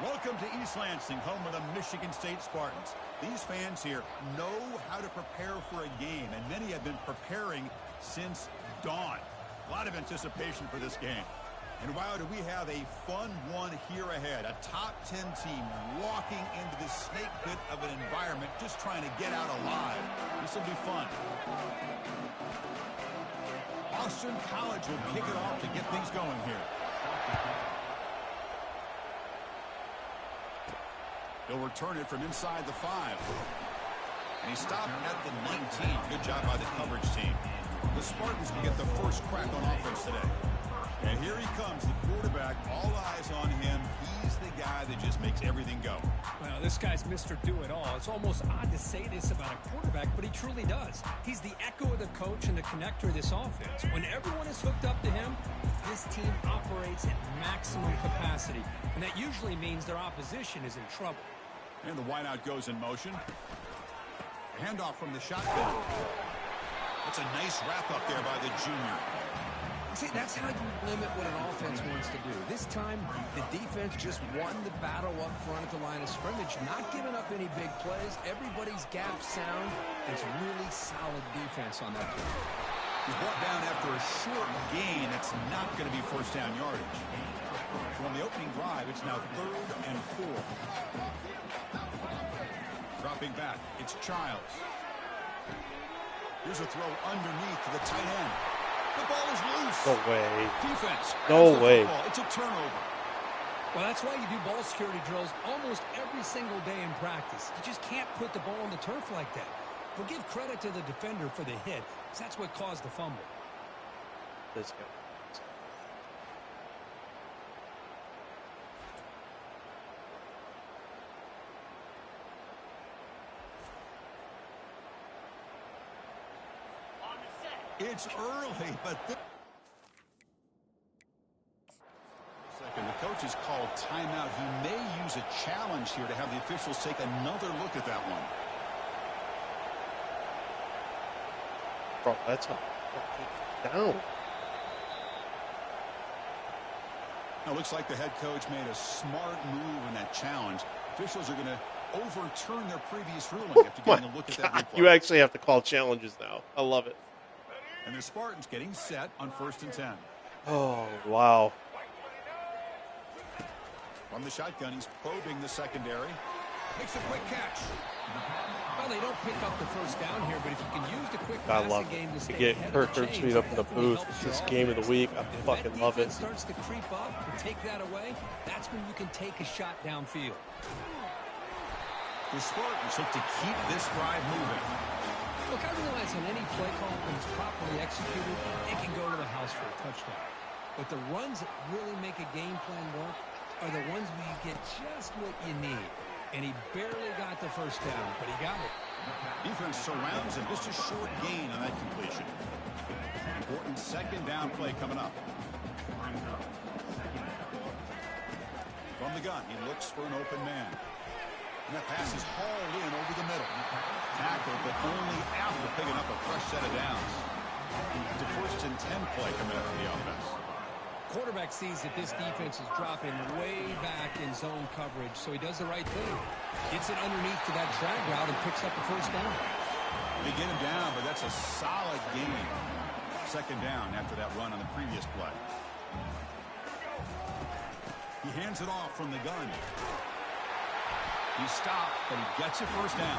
Welcome to East Lansing, home of the Michigan State Spartans. These fans here know how to prepare for a game, and many have been preparing since dawn. A lot of anticipation for this game. And wow, do we have a fun one here ahead. A top 10 team walking into this snake pit of an environment, just trying to get out alive. This will be fun. Boston College will kick it off to get things going here. He'll return it from inside the 5. And he stopped at the 19. Good job by the coverage team. The Spartans will get the first crack on offense today. And here he comes, the quarterback. All eyes on him. He's the guy that just makes everything go. Well, this guy's Mr. Do-It-All. It's almost odd to say this about a quarterback, but he truly does. He's the echo of the coach and the connector of this offense. When everyone is hooked up to him, this team operates at maximum capacity. And that usually means their opposition is in trouble. And the wideout goes in motion. Handoff from the shotgun. That's a nice wrap up there by the junior. See, that's how you limit what an offense wants to do. This time, the defense just won the battle up front at the line of scrimmage, not giving up any big plays. Everybody's gap sound. It's really solid defense on that play. He's brought down after a short gain. That's not going to be first down yardage. So on the opening drive, it's now 3rd and 4. Dropping back, it's Childs. Here's a throw underneath to the tight end. The ball is loose. No way. Defense. No way. It's a turnover. Well, that's why you do ball security drills almost every single day in practice. You just can't put the ball on the turf like that. But give credit to the defender for the hit, because that's what caused the fumble. This guy. It's early, but second, the coach has called timeout. He may use a challenge here to have the officials take another look at that one. Bro, that's a fucking down. Now, it looks like the head coach made a smart move in that challenge. Officials are going to overturn their previous ruling after getting a look at that replay. You actually have to call challenges now. I love it. And the Spartans getting set on 1st and 10. Oh, wow. From the shotgun, he's probing the secondary. Makes a quick catch. Well, they don't pick up the first down here, but if you can use the quick I passing love game to it. stay To get ahead Kirk of the Herbstreit chains, up in the definitely booth. helps It's your this game of the week. I If fucking that love it. defense starts to creep up and take that away, that's when you can take a shot downfield. The Spartans look to keep this drive moving. Look, I realize on any play call, when it's properly executed, it can go to the house for a touchdown. But the runs that really make a game plan work are the ones where you get just what you need. And he barely got the first down, but he got it. Defense surrounds him. Just a short gain on that completion. Important second down play coming up. From the gun, he looks for an open man. And that pass is hauled in over the middle. Tackle, but only after picking up a fresh set of downs. It's a 1st and 10 play coming up for the offense. Quarterback sees that this defense is dropping way back in zone coverage, so he does the right thing. Gets it underneath to that drag route and picks up the first down. They get him down, but that's a solid gain. Second down after that run on the previous play. He hands it off from the gun. He stopped, but he gets a first down.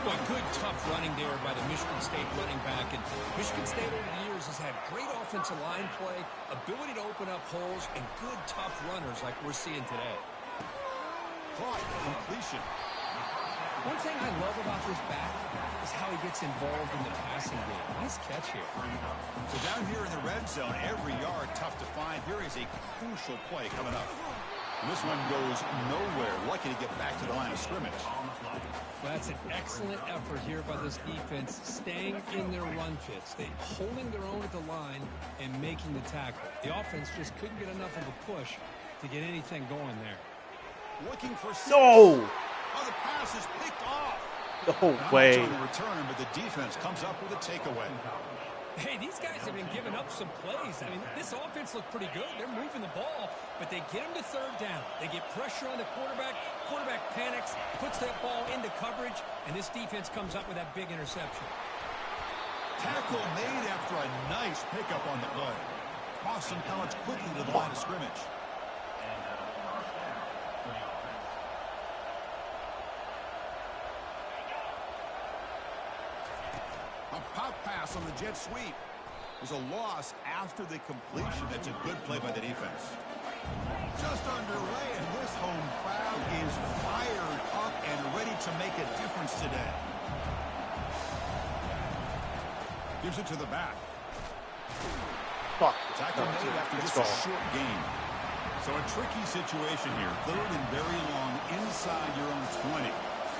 Well, good, tough running there by the Michigan State running back. And Michigan State over the years has had great offensive line play, ability to open up holes, and good, tough runners like we're seeing today. Caught, completion. One thing I love about this back is how he gets involved in the passing game. Nice catch here. So down here in the red zone, every yard tough to find. Here is a crucial play coming up. And this one goes nowhere. Lucky to get back to the line of scrimmage. Well, that's an excellent effort here by this defense, staying in their run fits. They holding their own at the line and making the tackle. The offense just couldn't get enough of a push to get anything going there. Looking for six. No! Oh, the pass is picked off. No way. Not much on the return, but the defense comes up with a takeaway. Hey, these guys have been giving up some plays. I mean, this offense looked pretty good. They're moving the ball, but they get him to third down. They get pressure on the quarterback. Quarterback panics, puts that ball into coverage, and this defense comes up with that big interception. Tackle made after a nice pickup on the play. Boston College quickly to the line of scrimmage. A pop pass on the jet sweep. There's a loss after the completion. That's a good play by the defense. Just underway, and this home crowd is fired up and ready to make a difference today. Gives it to the back. Fuck. Tackle made after just a short gain. So a tricky situation here. Third and very long inside your own 20.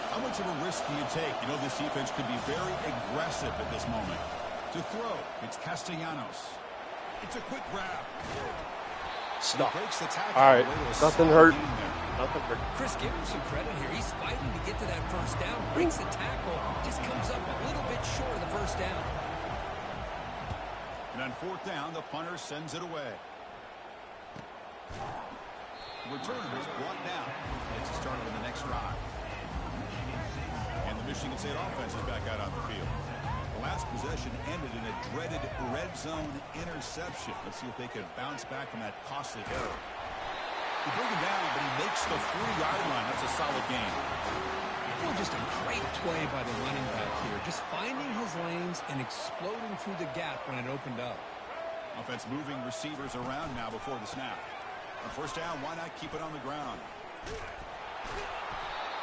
How much of a risk do you take? You know, this defense could be very aggressive at this moment. To throw, it's Castellanos. It's a quick grab. Stop. Breaks the tackle. All right, nothing hurt. Nothing hurt. Chris, give him some credit here. He's fighting to get to that first down. Breaks the tackle. Just comes up a little bit short of the first down. And on fourth down, the punter sends it away. Return is brought down. It's a start on the next drive. And the Michigan State offense is back out on the field. The last possession ended in a dreaded red zone interception. Let's see if they can bounce back from that costly error. They bring him down, but he makes the 40-yard line. That's a solid gain. Well, just a great play by the running back here. Just finding his lanes and exploding through the gap when it opened up. Offense moving receivers around now before the snap. On first down, why not keep it on the ground?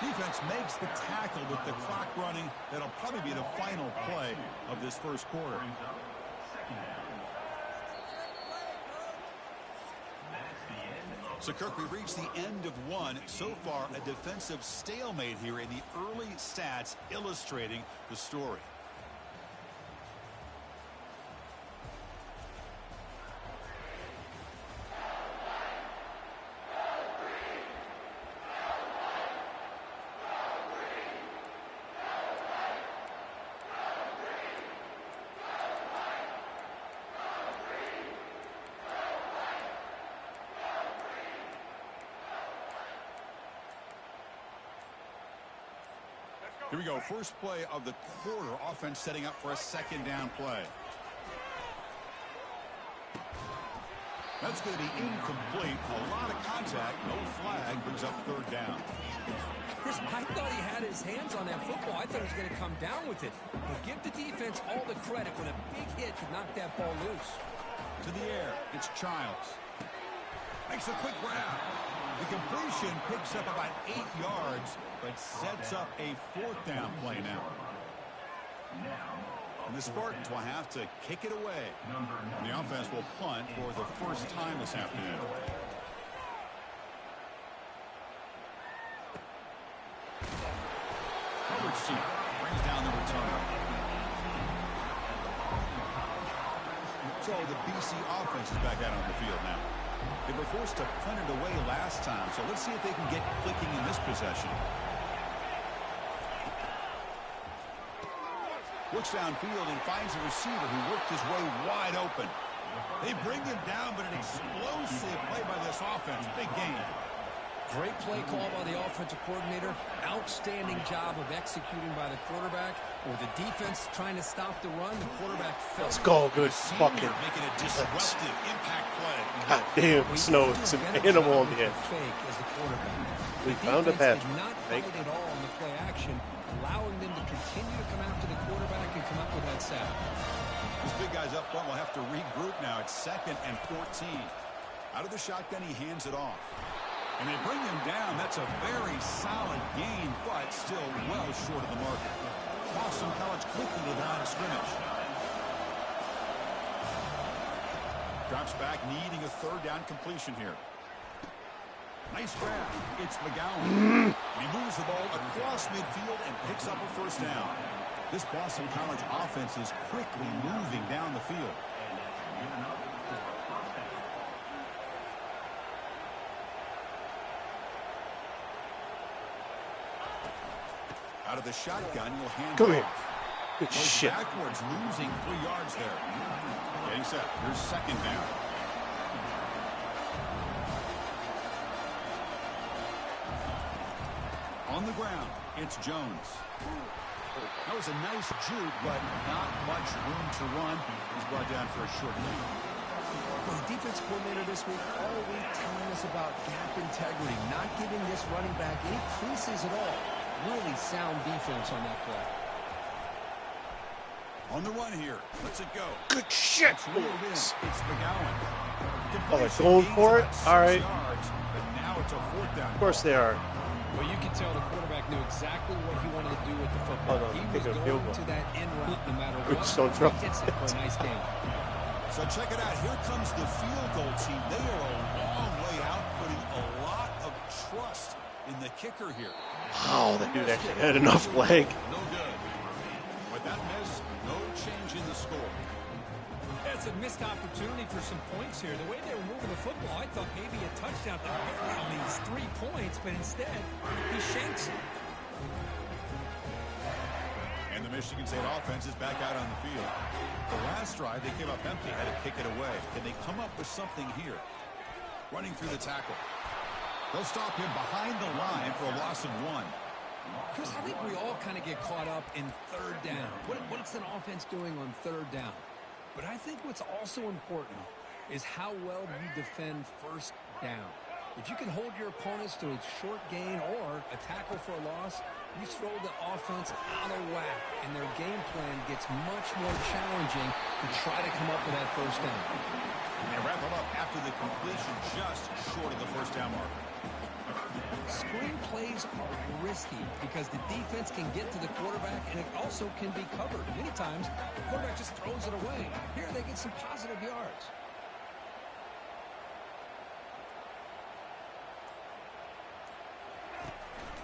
Defense makes the tackle with the clock running. That'll probably be the final play of this first quarter. So, Kirk, we reached the end of one. So far, a defensive stalemate here in the early stats illustrating the story. Here we go. First play of the quarter. Offense setting up for a second down play. That's going to be incomplete. A lot of contact. No flag. Brings up third down. Chris, I thought he had his hands on that football. I thought he was going to come down with it. But give the defense all the credit when a big hit to knock that ball loose. To the air. It's Childs. Makes a quick grab. The completion picks up about 8 yards, but sets up a fourth down play now. And the Spartans will have to kick it away. And the offense will punt for the first time this afternoon. Coverage team brings down the return. So the BC offense is back out on the field now. They were forced to punt it away last time, so let's see if they can get clicking in this possession. Looks downfield and finds a receiver who worked his way wide open. They bring him down, but an explosive play by this offense. Big game. Great play call by the offensive coordinator. Outstanding job of executing by the quarterback. Or the defense trying to stop the run. The quarterback fell. Let's go. Good fucking. Making a disruptive impact play. God damn, Snow. It's an animal in the end. Fake as the quarterback. We found a pass. Did not fight at all on the play action, allowing them to continue to come after the quarterback and come up with that sack. These big guys up front will have to regroup now. It's 2nd and 14. Out of the shotgun, he hands it off. And they bring him down. That's a very solid gain, but still well short of the mark. Boston College quickly to the line of scrimmage. Drops back, needing a third down completion here. Nice grab. It's McGowan. He moves the ball across midfield and picks up a first down. This Boston College offense is quickly moving down the field. Out of the shotgun, you'll hand Come it here. off. Good Goes shit. backwards, losing 3 yards there. Getting set. Here's second down. On the ground, it's Jones. That was a nice juke, but not much room to run. He's brought down for a short gain. The defense coordinator this week all week telling us about gap integrity, not giving this running back any creases at all. Really sound defense on that play. On the run here. Let's it go. Good shit. It's McGowan. Oh, they're going for it? All right. But now it's a fourth down. Of course they are. Well, you can tell the quarterback knew exactly what he wanted to do with the football. Oh, no, he take was a going field goal. to that end route no matter We're what. so in trouble. He gets it for a nice game. So check it out. Here comes the field goal team. They are a long way out, putting a lot of trust in the kicker here. Wow, that dude actually had enough leg. No good. With that miss, no change in the score. That's a missed opportunity for some points here. The way they were moving the football, I thought maybe a touchdown at the very least 3 points, but instead he shanks it. And the Michigan State offense is back out on the field. The last drive, they came up empty, had to kick it away. Can they come up with something here? Running through the tackle. They'll stop him behind the line for a loss of 1. Chris, I think we all kind of get caught up in third down. What's an offense doing on third down? But I think what's also important is how well you defend first down. If you can hold your opponents to a short gain or a tackle for a loss, you throw the offense out of whack, and their game plan gets much more challenging to try to come up with that first down. And they wrap it up after the completion just short of the first down marker. Screen plays are risky because the defense can get to the quarterback, and it also can be covered. Many times, the quarterback just throws it away. Here, they get some positive yards.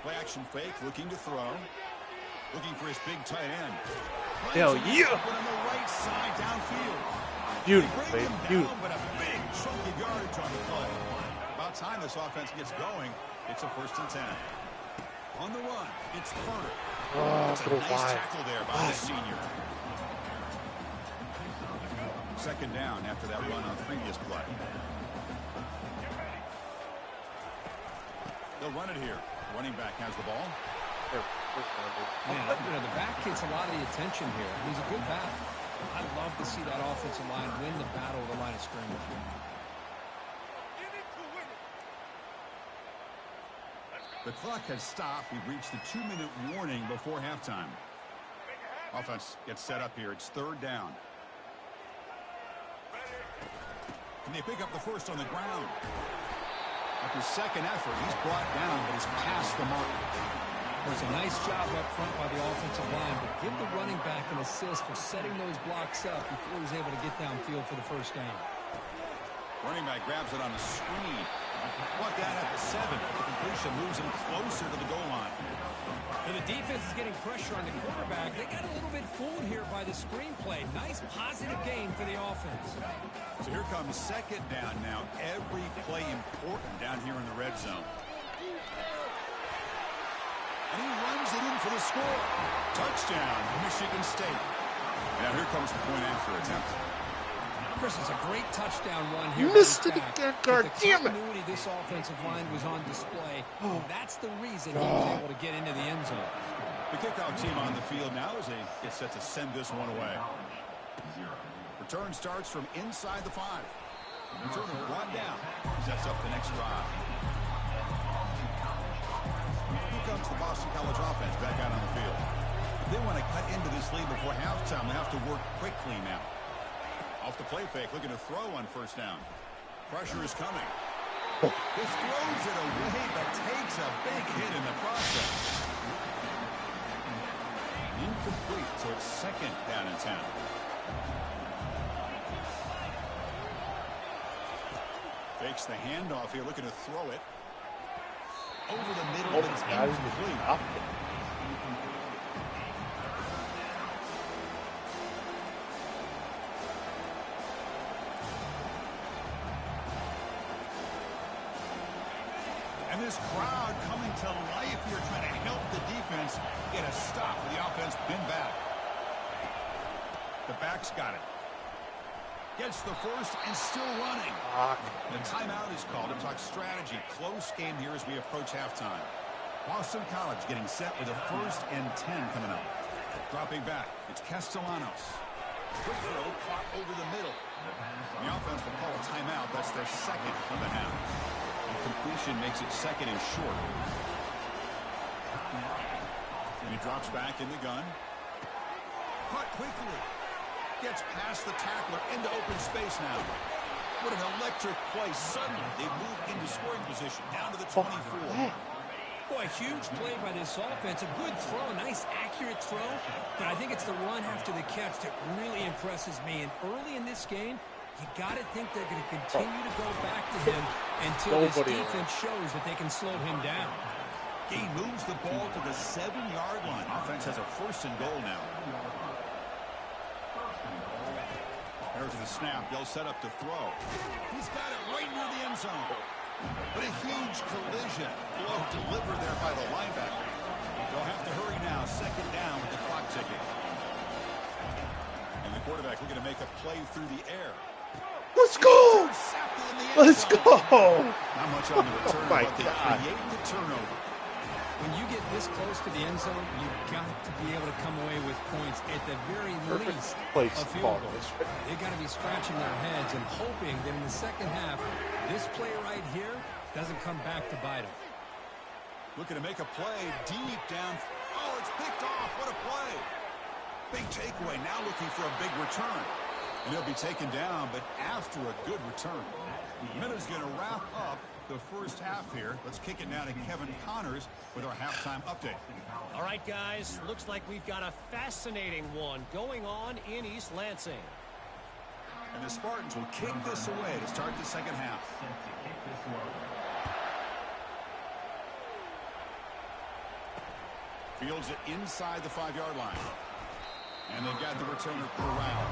Play action fake, looking to throw. Looking for his big tight end. Hell yeah! On the right side downfield. Beautiful, They bring baby. him Beautiful. down, but a big chunk of yardage on the play. About time this offense gets going. It's a 1st and 10. On the run, it's Sparta. Oh, That's a go nice wide. tackle there by the senior. 2nd down after that run on the previous play. They'll run it here. Running back has the ball. Man, the back gets a lot of the attention here. He's a good back. I'd love to see that offensive line win the battle of the line of scrimmage. The clock has stopped. We've reached the 2-minute warning before halftime. Offense gets set up here. It's 3rd down. And they pick up the first on the ground. After second effort, he's brought down, but he's past the mark. There's a nice job up front by the offensive line, but give the running back an assist for setting those blocks up before he's able to get downfield for the first down. Running back grabs it on the screen. Brought down at the 7. The completion moves him closer to the goal line. And the defense is getting pressure on the quarterback. They got a little bit fooled here by the screenplay. Nice positive gain for the offense. So here comes 2nd down now. Every play important down here in the red zone. And he runs it in for the score. Touchdown, Michigan State. Now here comes the point after attempt. Chris, it's a great touchdown run here. Missed it again, God damn it. The continuity this offensive line was on display. That's the reason he was able to get into the end zone. The kickoff team on the field now as they get set to send this one away. Return starts from inside the 5. Return of 1 down. Sets up the next drive. Here comes the Boston College offense back out on the field. If they want to cut into this lead before halftime, they have to work quickly now. Off the play fake, looking to throw on 1st down. Pressure is coming. This throws it away, but takes a big hit in the process. Incomplete, so it's 2nd down and 10. Fakes the handoff here, looking to throw it. Over the middle, but it's incomplete. And this crowd coming to life here, trying to help the defense get a stop with the offense bin back. The back's got it. Gets the first and still running. The timeout is called to talk strategy. Close game here as we approach halftime. Boston College getting set with a 1st and 10 coming up. Dropping back, it's Castellanos. Quick throw, caught over the middle. The offense will call a timeout. That's their 2nd of the half. And completion makes it 2nd and short. And he drops back in the gun. Caught quickly. Gets past the tackler into open space now. What an electric play. Suddenly, they move into scoring position down to the 24. Boy, huge play by this offense. A good throw, a nice accurate throw. But I think it's the run after the catch that really impresses me. And early in this game, you got to think they're going to continue to go back to him until this defense shows that they can slow him down. He moves the ball to the 7-yard line. Offense has a 1st and goal now. There's the snap. They'll set up to throw. He's got it right near the end zone. But a huge collision. Blow delivered there by the linebacker. They'll have to hurry now. 2nd down with the clock ticking. And the quarterback looking to make a play through the air. Let's go! Let's go! Not much on the return, but they create the turnover. When you get this close to the end zone, you've got to be able to come away with points at the very least. A field goal. They've got to be scratching their heads and hoping that in the 2nd half, this play right here doesn't come back to bite them. Looking to make a play deep down. Oh, it's picked off. What a play. Big takeaway. Now looking for a big return. And he'll be taken down, but after a good return. Miller's going to wrap up the 1st half here. Let's kick it now to Kevin Connors with our halftime update. All right, guys. Looks like we've got a fascinating one going on in East Lansing. And the Spartans will kick this away to start the 2nd half. Fields it inside the 5-yard line. And they've got the returner corralled.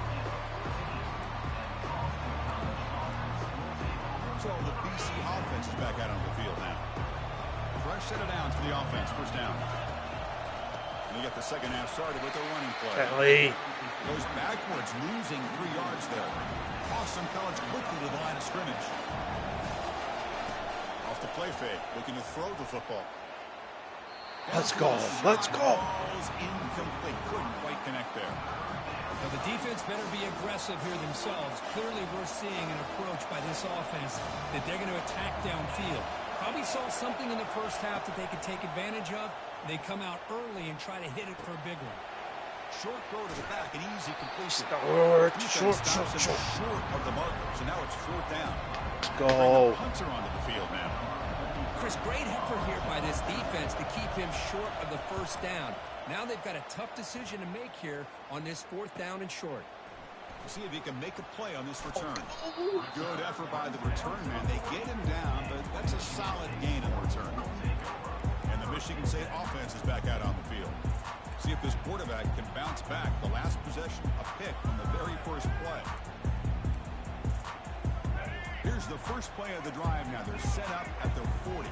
So the BC offense is back out on the field now. Fresh set of downs for the offense. 1st down. And you get the 2nd half started with a running play. Goes backwards, losing 3 yards there. Boston College quickly to the line of scrimmage. Off the play fake, looking to throw the football. Let's go. Let's go. Ball's incomplete. Couldn't quite connect there. Now the defense better be aggressive here themselves. Clearly we're seeing an approach by this offense that they're going to attack downfield. Probably saw something in the 1st half that they could take advantage of. They come out early and try to hit it for a big one. Short throw to the back, an easy completion. Short of the marker. So now it's 4th down. Go. Hunter onto the field now. Chris, great effort here by this defense to keep him short of the 1st down. Now they've got a tough decision to make here on this 4th down and short. See if he can make a play on this return. Good effort by the return man. They get him down, but that's a solid gain on the return. And the Michigan State offense is back out on the field. See if this quarterback can bounce back. The last possession, a pick on the very 1st play. Here's the 1st play of the drive now. They're set up at their 40.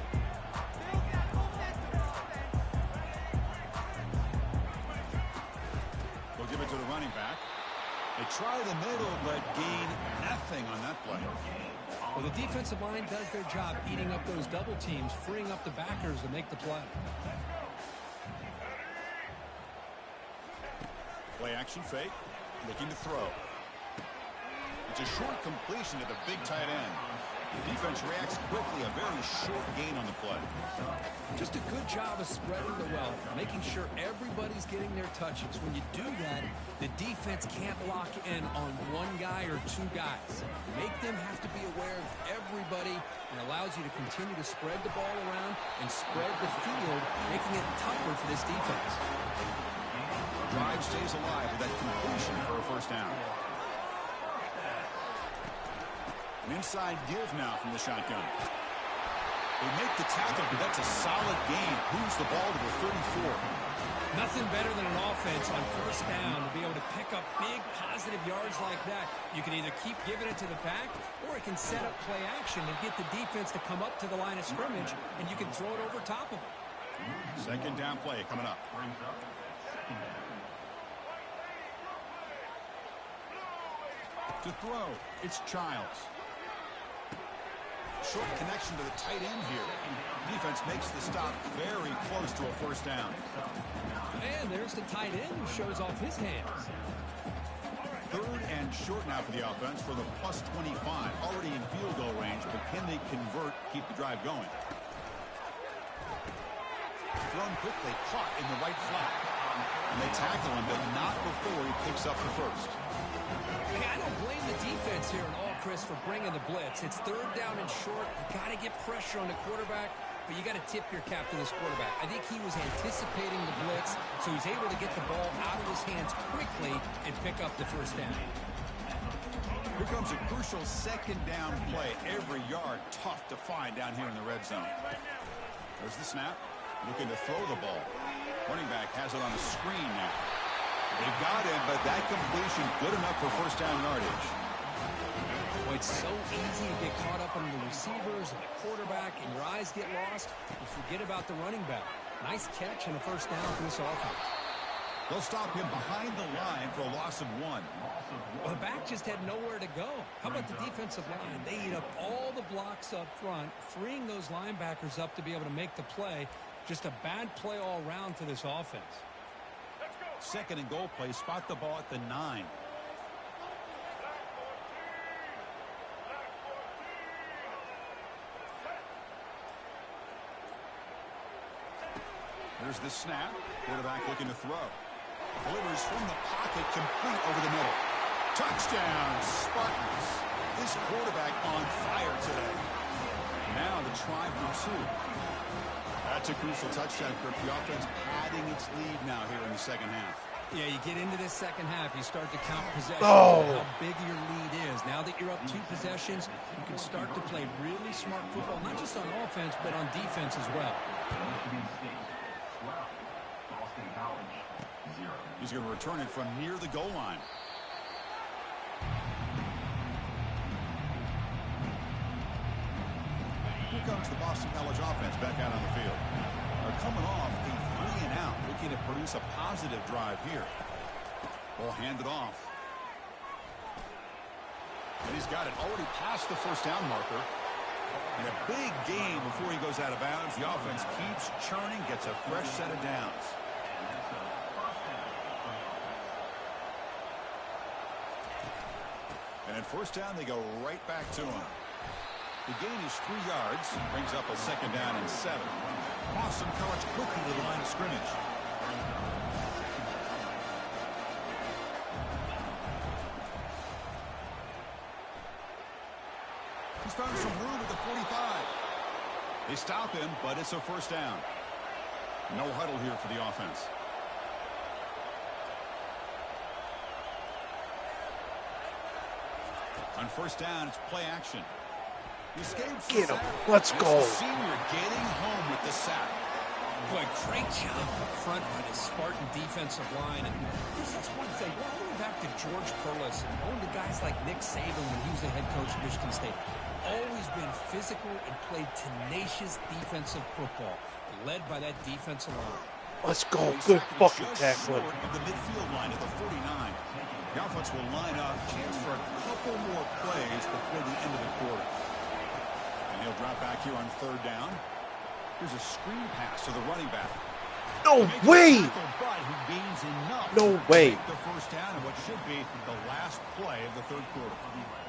They'll give it to the running back. They try the middle, but gain nothing on that play. Well, the defensive line does their job eating up those double teams, freeing up the backers to make the play. Play action fake, looking to throw. It's a short completion to the big tight end. The defense reacts quickly, a very short gain on the play. Just a good job of spreading the wealth, making sure everybody's getting their touches. When you do that, the defense can't lock in on one guy or 2 guys. Make them have to be aware of everybody, and allows you to continue to spread the ball around and spread the field, making it tougher for this defense. Drive stays alive with that completion for a 1st down. An inside give now from the shotgun. They make the tackle, but that's a solid gain. Moves the ball to the 34. Nothing better than an offense on 1st down to be able to pick up big positive yards like that. You can either keep giving it to the back, or it can set up play action and get the defense to come up to the line of scrimmage, and you can throw it over top of them. 2nd down play coming up. To throw, it's Childs. Short connection to the tight end here. Defense makes the stop very close to a first down. And there's the tight end who shows off his hands. Third and short now for the offense for the plus 25. Already in field goal range, but can they convert, keep the drive going? Thrown quickly, caught in the right flat. And they tackle him, but not before he picks up the first. Hey, I don't blame the defense here at all, Chris, for bringing the blitz. It's third down and short. You got to get pressure on the quarterback, but you got to tip your cap to this quarterback. I think he was anticipating the blitz, so he's able to get the ball out of his hands quickly and pick up the first down. Here comes a crucial second down play. Every yard tough to find down here in the red zone. There's the snap. Looking to throw the ball. Running back has it on the screen now. They've got him, but that completion good enough for first down yardage. Boy, it's so easy to get caught up on the receivers and the quarterback, and your eyes get lost. You forget about the running back. Nice catch and a first down for this offense. They'll stop him behind the line for a loss of 1. Well, the back just had nowhere to go. How about the defensive line? They eat up all the blocks up front, freeing those linebackers up to be able to make the play. Just a bad play all around for this offense. Second and goal play. Spot the ball at the 9. There's the snap. Quarterback looking to throw. Delivers from the pocket, complete over the middle. Touchdown, Spartans. This quarterback on fire today. Now the try for 2. That's a crucial touchdown, Kirk. The offense padding its lead now here in the second half. Yeah, you get into this second half, you start to count possessions, Oh. how big your lead is. Now that you're up 2 possessions, you can start to play really smart football, not just on offense, but on defense as well. He's going to return it from near the goal line. Here comes the Boston College offense back out on the field. They're coming off a 3 and out, looking to produce a positive drive here. Ball handed off. And he's got it already past the first down marker. And a big gain before he goes out of bounds. The offense keeps churning, gets a fresh set of downs. And at first down, they go right back to him. The gain is 3 yards, brings up a second down and 7. Boston College quickly to the line of scrimmage. He's found some room at the 45. They stop him, but it's a first down. No huddle here for the offense. On first down, it's play action. He escapes the Get him. sack. Let's It's go. the senior getting home with the sack. Boy, great job up front by the Spartan defensive line. And that's one thing. Well, going back to George Perlis and going to guys like Nick Saban when he was the head coach of Michigan State. Always been physical and played tenacious defensive football, led by that defensive line. Let's go. He's Good sacking fucking just tackling. short of the midfield line at the 49. The offense will line up. Chance for a couple more plays before the end of the quarter. And he'll drop back here on third down. Here's a screen pass to the running back. No way. But he gains enough No to way. take the first down in what should be the last play of the third quarter.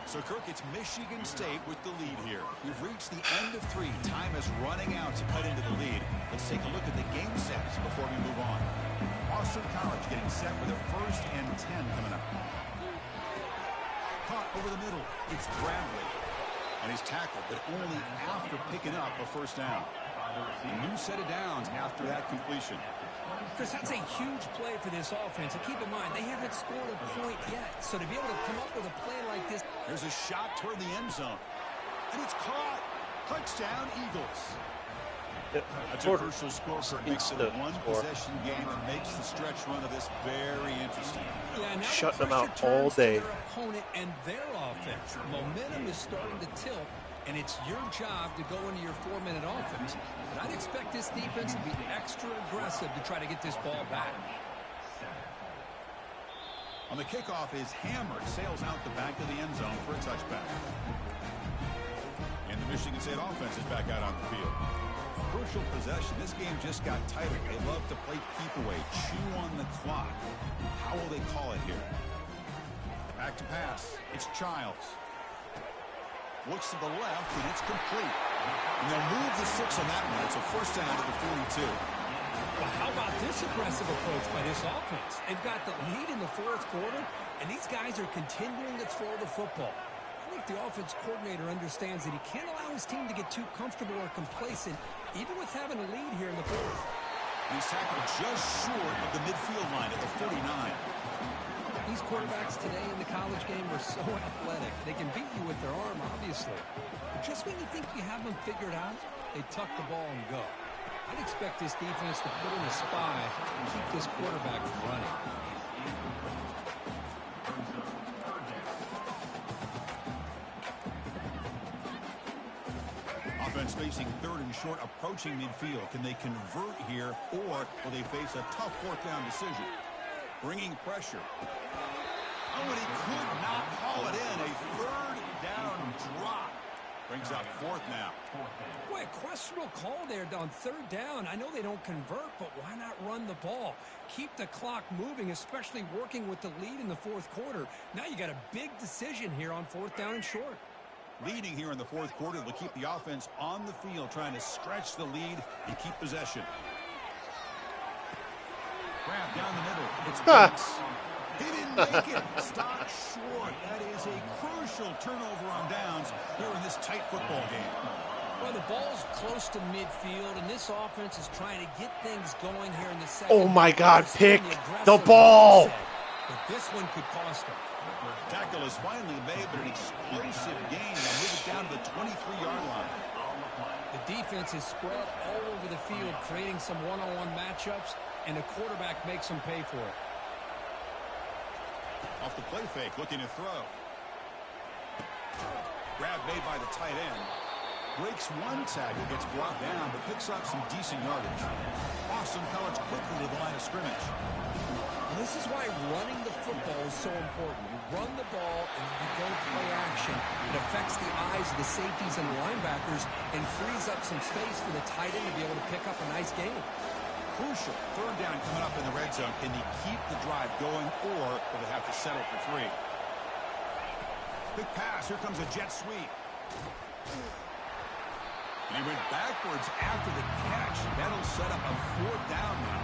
So, Kirk, it's Michigan State with the lead here. We've reached the end of 3. Time is running out to cut into the lead. Let's take a look at the game sets before we move on. Boston College getting set with a 1st and 10 coming up. Caught over the middle. It's Bradley. And he's tackled, but only after picking up a first down. A new set of downs after that completion. Chris, that's a huge play for this offense. And keep in mind, they haven't scored a point yet. So to be able to come up with a play like this. There's a shot toward the end zone. And it's caught. Touchdown, Eagles. That's a crucial score for makes it a one-possession game and makes the stretch run of this very interesting. Yeah, now Shutting the them out pressure all turns day. to their opponent and their offense. Momentum is starting to tilt, and it's your job to go into your 4-minute offense. But I'd expect this defense to be extra aggressive to try to get this ball back. On the kickoff is hammered, sails out the back of the end zone for a touchback. And the Michigan State offense is back out on the field. Crucial possession. This game just got tighter. They love to play keep away, chew on the clock. How will they call it here? Back to pass. It's Childs. Looks to the left, and it's complete. And they'll move the 6 on that one. It's a first down to the 42. Well, how about this aggressive approach by this offense? They've got the lead in the fourth quarter, and these guys are continuing to throw the football. I think the offense coordinator understands that he can't allow his team to get too comfortable or complacent, even with having a lead here in the fourth. He's tackled just short of the midfield line at the 49. These quarterbacks today in the college game are so athletic. They can beat you with their arm, obviously. But just when you think you have them figured out, they tuck the ball and go. I'd expect this defense to put in a spy and keep this quarterback from running. Offense facing 3rd and short, approaching midfield. Can they convert here, or will they face a tough 4th down decision? Bringing pressure. Oh, and he could not haul it in. A 3rd down drop. Brings up 4th now. Boy, a questionable call there on 3rd down. I know they don't convert, but why not run the ball? Keep the clock moving, especially working with the lead in the fourth quarter. Now you got a big decision here on 4th down and short. Leading here in the fourth quarter, they'll keep the offense on the field, trying to stretch the lead and keep possession. Grab down the middle. It's Banks. He didn't make it. Stop short. That is a crucial turnover on downs here in this tight football game. Well, the ball's close to midfield, and this offense is trying to get things going here in the second. Oh, my God. Pick the ball. But this one could cost them. Tackle is finally made, but an explosive game. They'll move it down to the 23-yard line. The defense is spread all over the field, creating some one-on-one matchups, and the quarterback makes them pay for it. Off the play fake, looking to throw. Grab made by the tight end. Breaks one tackle, gets brought down, but picks up some decent yardage. Awesome coverage quickly to the line of scrimmage. This is why running the football is so important. You run the ball and you go play action. It affects the eyes of the safeties and linebackers and frees up some space for the tight end to be able to pick up a nice game. Crucial. 3rd down coming up in the red zone. Can they keep the drive going, or will they have to settle for 3? Big pass. Here comes a jet sweep. And he went backwards after the catch. That'll set up a 4th down now.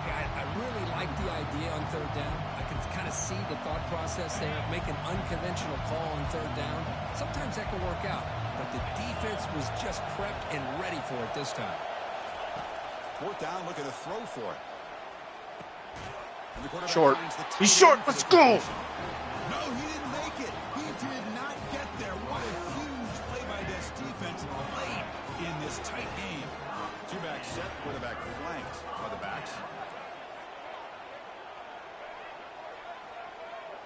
I really like the idea on 3rd down. I can kind of see the thought process there. Make an unconventional call on 3rd down. Sometimes that can work out, but the defense was just prepped and ready for it this time. 4th down, look at a throw for it. Short. He's short. Let's go. No, he didn't make it. He did not get there. What a huge play by this defense late in this tight game. 2-back set, quarterback flanked by the backs.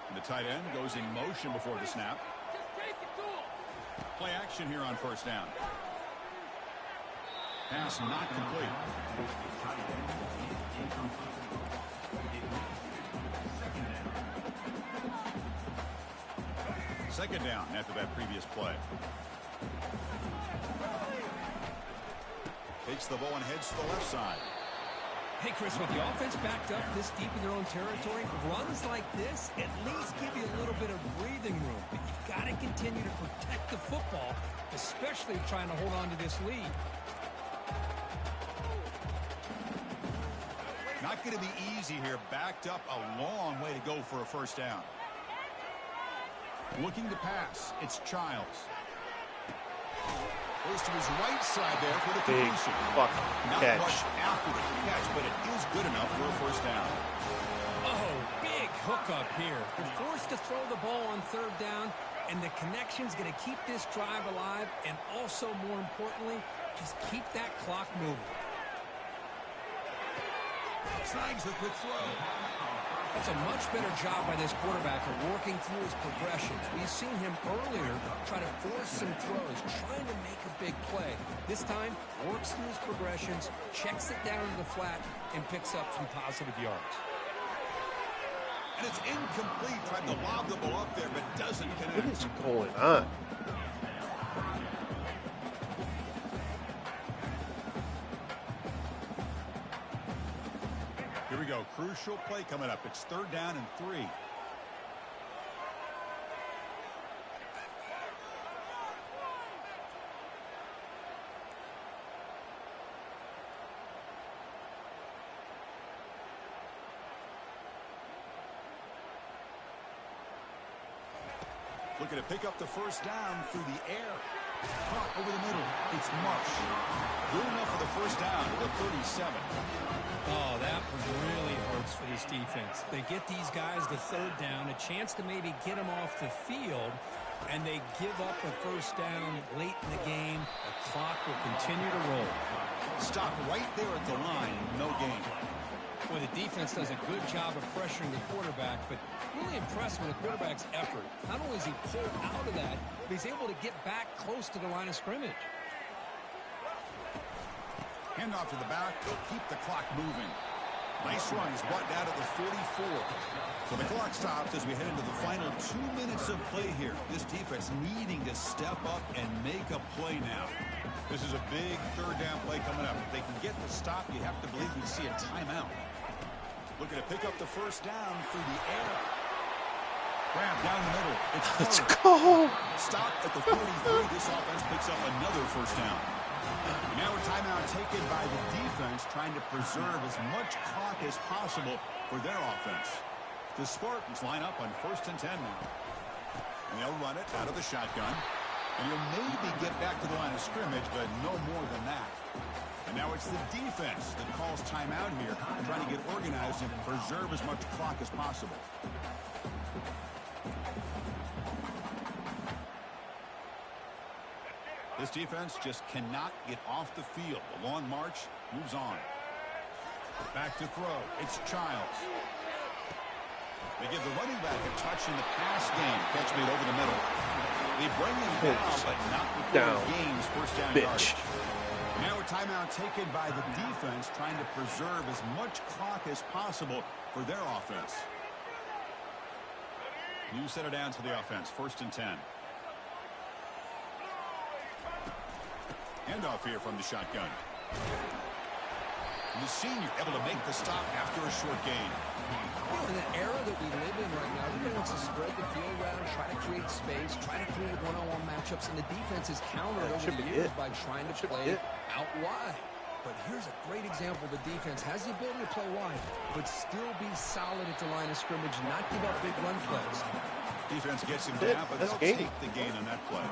And the tight end goes in motion before the snap. Play action here on 1st down. Pass not complete. Second down after that previous play. Takes the ball and heads to the left side. Hey, Chris, with the offense backed up this deep in their own territory, runs like this at least give you a little bit of breathing room. But you've got to continue to protect the football, especially trying to hold on to this lead. Not going to be easy here. Backed up a long way to go for a 1st down. Looking to pass. It's Childs. Goes to his right side there for the completion. Not much after the catch, but it is good enough for a 1st down. Oh, big hookup here. They're forced to throw the ball on 3rd down, and the connection's going to keep this drive alive, and also, more importantly, just keep that clock moving. Snags the quick throw. That's a much better job by this quarterback of working through his progressions. We've seen him earlier try to force some throws, trying to make a big play. This time, works through his progressions, checks it down to the flat, and picks up some positive yards. And it's incomplete. Tried to lob the ball up there, but doesn't connect. What is going on? Here we go. Crucial play coming up. It's 3rd down and 3. Looking to pick up the first down through the air. Caught over the middle. It's Marsh. Good enough for the first down at the 37. Oh, that really hurts for this defense. They get these guys the 3rd down, a chance to maybe get them off the field, and they give up a first down late in the game. The clock will continue to roll. Stop right there at the line. No gain. Well, the defense does a good job of pressuring the quarterback, but really impressed with the quarterback's effort. Not only is he pulled out of that, but he's able to get back close to the line of scrimmage. Handoff to the back. They'll keep the clock moving. Nice run. He's brought down at the 44. So the clock stops as we head into the final 2 minutes of play here. This defense needing to step up and make a play now. This is a big 3rd down play coming up. If they can get the stop, you have to believe we see a timeout. Looking to pick up the first down through the air. Grab down the middle. Let's go. Stop at the 43. This offense picks up another first down. Now a timeout taken by the defense, trying to preserve as much clock as possible for their offense. The Spartans line up on 1st and 10 now. And they'll run it out of the shotgun. And you'll maybe get back to the line of scrimmage, but no more than that. And now it's the defense that calls timeout here, trying to get organized and preserve as much clock as possible. This defense just cannot get off the field. The long march moves on. Back to throw. It's Childs. They give the running back a touch in the pass game. Catch made over the middle. They bring him down, but not before he gains first down yardage. Now a timeout taken by the defense, trying to preserve as much clock as possible for their offense. New center down to the offense. 1st and 10. Handoff here from the shotgun. And the senior able to make the stop after a short gain. In the era that we live in right now, everybody wants to spread the field around, try to create space, try to create one-on-one matchups, and the defense is countered over the years by trying to play out wide. But here's a great example. The defense has the ability to play wide, but still be solid at the line of scrimmage, not give up big run plays. Defense gets him down, but they'll take the gain on that play.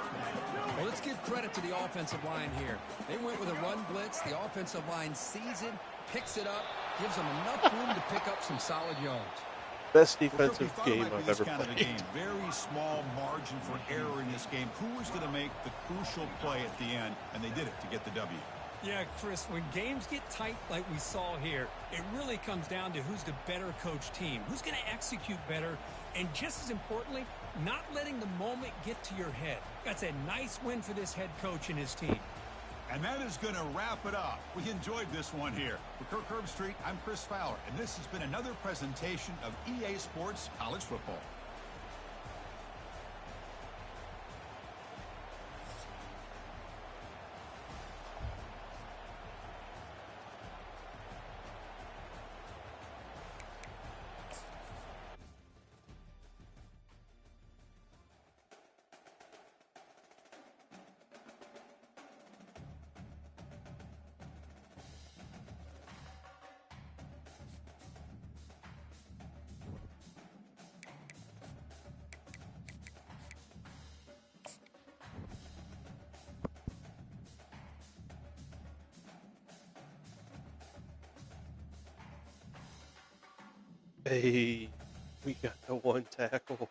Well, let's give credit to the offensive line here. They went with a run blitz. The offensive line sees it, picks it up, gives them enough room to pick up some solid yards. Best defensive game I've ever played. Very small margin for error in this game. Who was going to make the crucial play at the end? And they did it to get the W. Yeah, Chris, when games get tight like we saw here, it really comes down to who's the better coach team, who's going to execute better, and just as importantly, not letting the moment get to your head. That's a nice win for this head coach and his team. And that is going to wrap it up. We enjoyed this one here. For Kirk Herbstreit, I'm Chris Fowler, and this has been another presentation of EA Sports College Football. Hey, we got the one tackle.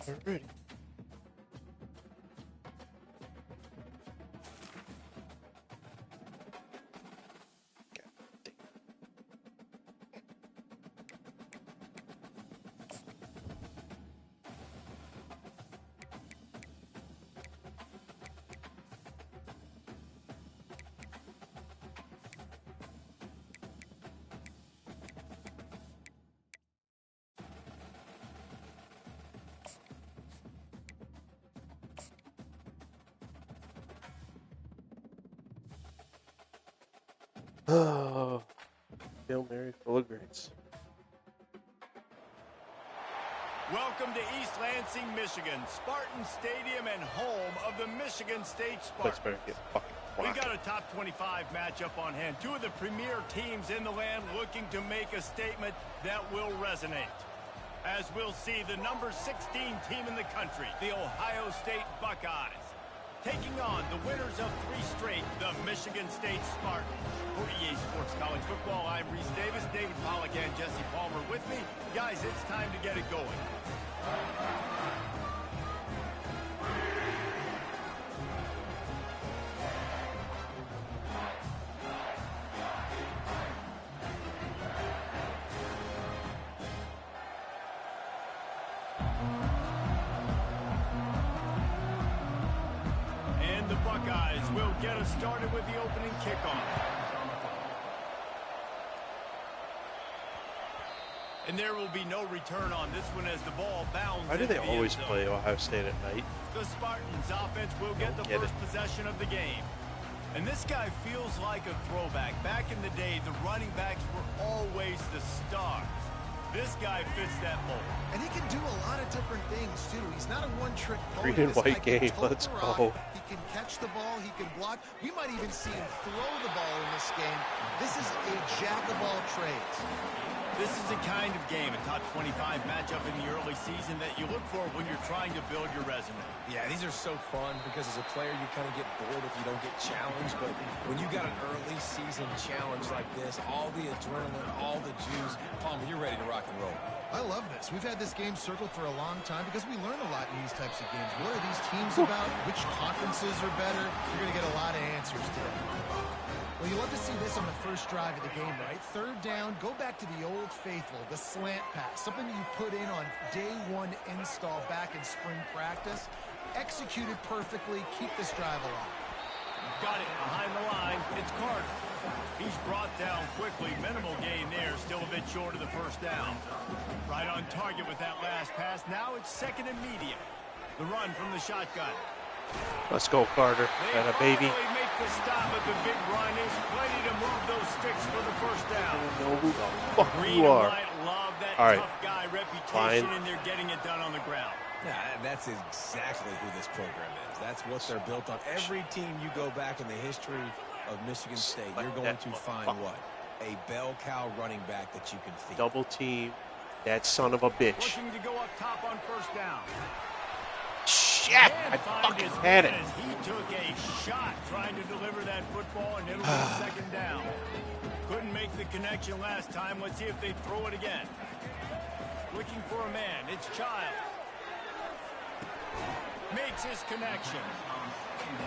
Alrighty. Oh, Hail Mary full of grace. Welcome to East Lansing, Michigan, Spartan Stadium and home of the Michigan State Let's Spartans. better get fucking We've rocked. got a top 25 matchup on hand. Two of the premier teams in the land looking to make a statement that will resonate. As we'll see, the number 16 team in the country, the Ohio State Buckeyes, taking on the winners of 3 straight, the Michigan State Spartans. For EA Sports College Football, I'm Reese Davis, David Pollack, and Jesse Palmer with me. Guys, it's time to get it going. And the Buckeyes will get us started with the opening kickoff. And there will be no return on this one as the ball bounds. Why do they into the always end zone. play Ohio State at night? The Spartans offense will get the Don't get first possession of the game. And this guy feels like a throwback. Back in the day, the running backs were always the stars. This guy fits that mold. And he can do a lot of different things, too. He's not a one-trick pony. Green and This guy white can game. tote Let's the rock. go. He can catch the ball. He can block. We might even see him throw the ball in this game. This is a jack of all trades. This is the kind of game, a top 25 matchup in the early season that you look for when you're trying to build your resume. Yeah, these are so fun because as a player, you kind of get bored if you don't get challenged. But when you got an early season challenge like this, all the adrenaline, all the juice, Palmer, you're ready to rock and roll. I love this. We've had this game circled for a long time because we learn a lot in these types of games. What are these teams about? Which conferences are better? You're going to get a lot of answers today. Well, you love to see this on the first drive of the game, right? Third down, go back to the old faithful, the slant pass, something you put in on day 1 install back in spring practice. Executed perfectly. Keep this drive alive. Got it behind the line. It's Carter. He's brought down quickly. Minimal gain there. Still a bit short of the first down. Right on target with that last pass. Now it's second and medium. The run from the shotgun. Let's go, Carter. They And a baby. finally make the stop, but the big run is plenty to move those sticks for the first I down. don't know who the fuck Green you and are. white love that All right. tough guy reputation, Fine. and they're getting it done on the ground. Yeah, that's exactly who this program is. That's what they're built on. Every team you go back in the history of Michigan State, you're going to find what? A bell cow running back that you can feed. Double team that son of a bitch. Looking to go up top on first down. Shit! Can't I find fucking his had it. man as he took a shot trying to deliver that football, and it'll be second down. Couldn't make the connection last time. Let's see if they throw it again. Looking for a man. It's Child. Makes his connection.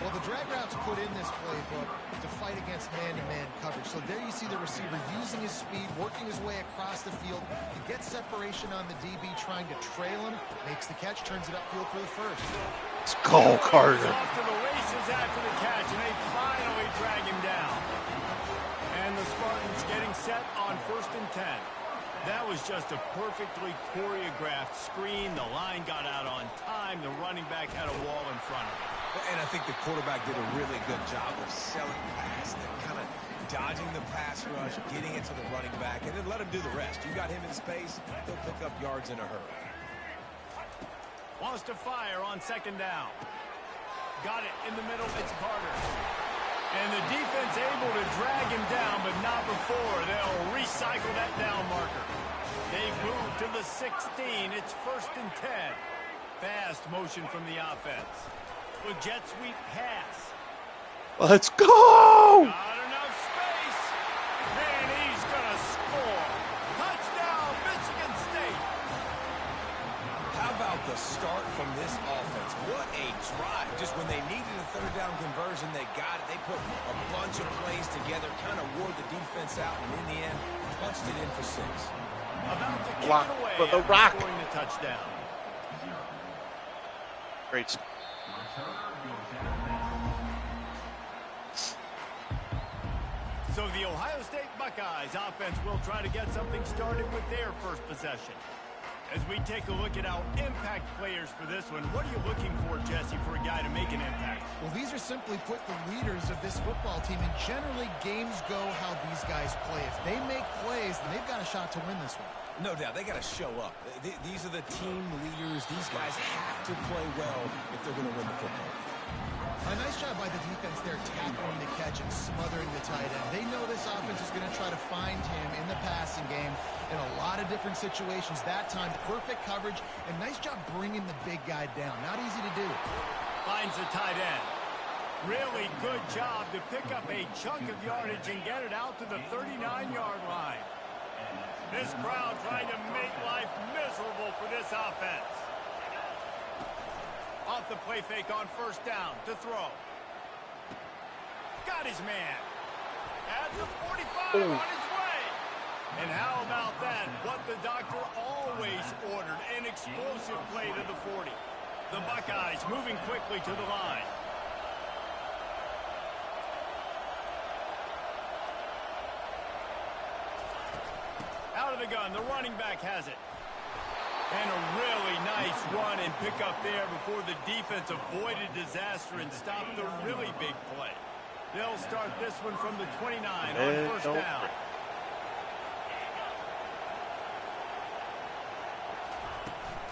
Well, the drag routes put in this playbook to fight against man-to-man coverage. So there you see the receiver using his speed, working his way across the field to get separation on the DB, trying to trail him, makes the catch, turns it upfield for the first. Let's go, Carter. He's off to the races after the catch, and they finally drag him down. And the Spartans getting set on 1st and 10. That was just a perfectly choreographed screen. The line got out on time. The running back had a wall in front of him. And I think the quarterback did a really good job of selling past and kind of dodging the pass rush, getting it to the running back, and then let him do the rest. You got him in space, he'll pick up yards in a hurry. Wants to fire on second down. Got it in the middle. It's Carter. And the defense able to drag him down, but not before. They'll recycle that down marker. They've moved to the 16. It's 1st and 10. Fast motion from the offense. With jet sweep pass. Let's go! Not enough space. And he's going to score. Touchdown, Michigan State. How about the start from this offense. What a drive. Just when they needed a third down conversion, they got it. They put a bunch of plays together, kind of wore the defense out, and in the end, punched it in for 6. About to kick Block it away for the after Rock. scoring the touchdown. Great. So the Ohio State Buckeyes offense will try to get something started with their first possession. As we take a look at our impact players for this one, what are you looking for, Jesse, for a guy to make an impact? Well, these are simply put the leaders of this football team, and generally games go how these guys play. If they make plays, then they've got a shot to win this one. No doubt, they got to show up. These are the team leaders. These guys have to play well if they're going to win the football. A nice job by the defense there, tackling the catch and smothering the tight end. They know this offense is going to try to find him in the passing game in a lot of different situations. That time, perfect coverage, and nice job bringing the big guy down. Not easy to do. Finds the tight end. Really good job to pick up a chunk of yardage and get it out to the 39-yard line. This crowd trying to make life miserable for this offense. Off the play fake on first down to throw. Got his man. At the 45 on his way. And how about that? What the doctor always ordered. An explosive play to the 40. The Buckeyes moving quickly to the line. Out of the gun. The running back has it. And a really nice run and pick up there before the defense avoided disaster and stopped the really big play. They'll start this one from the 29 on first down.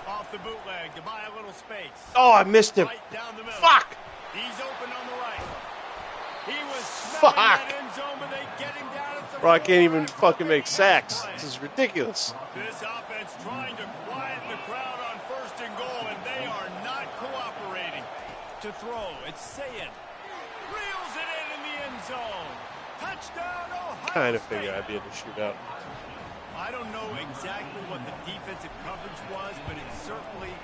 Off the bootleg to buy a little space. Oh, I missed him. Right down the middle. Fuck. He's open on the right. He was smelling that end zone, but they get him down at the Bro, I can't even 4. fucking make sacks. This is ridiculous. This offense trying to quieten the crowd on first and goal, and they are not cooperating. To throw, it's Sayin. Reels it in the end zone. Touchdown, Ohio Kind of State. figure I'd be in the shootout. I don't know exactly what the defensive coverage was, but it certainly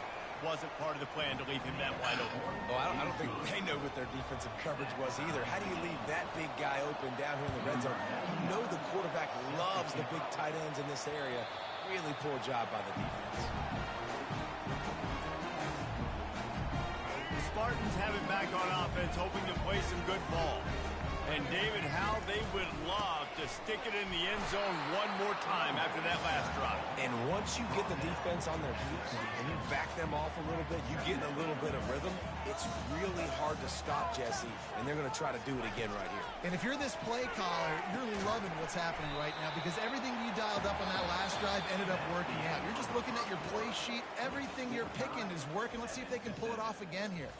wasn't part of the plan to leave him that wide open. Oh, I don't think they know what their defensive coverage was either. How do you leave that big guy open down here in the red zone? You know the quarterback loves the big tight ends in this area. Really poor job by the defense. The Spartans have it back on offense, hoping to play some good ball. And David, how they would love to stick it in the end zone one more time after that last drive. And once you get the defense on their heels and you back them off a little bit, you get in a little bit of rhythm, it's really hard to stop, Jesse, and they're going to try to do it again right here. And if you're this play caller, you're loving what's happening right now because everything you dialed up on that last drive ended up working out. You're just looking at your play sheet. Everything you're picking is working. Let's see if they can pull it off again here.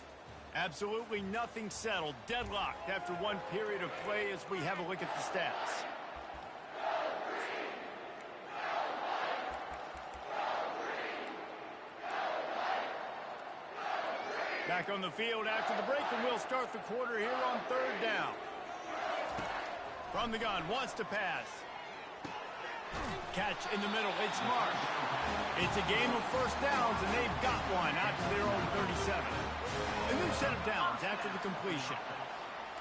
Absolutely nothing settled. Deadlocked after one period of play as we have a look at the stats. Back on the field after the break, and we'll start the quarter here on third down. From the gun, wants to pass. Catch in the middle, it's Mark. It's a game of first downs, and they've got one out to their own 37. A new set of downs after the completion.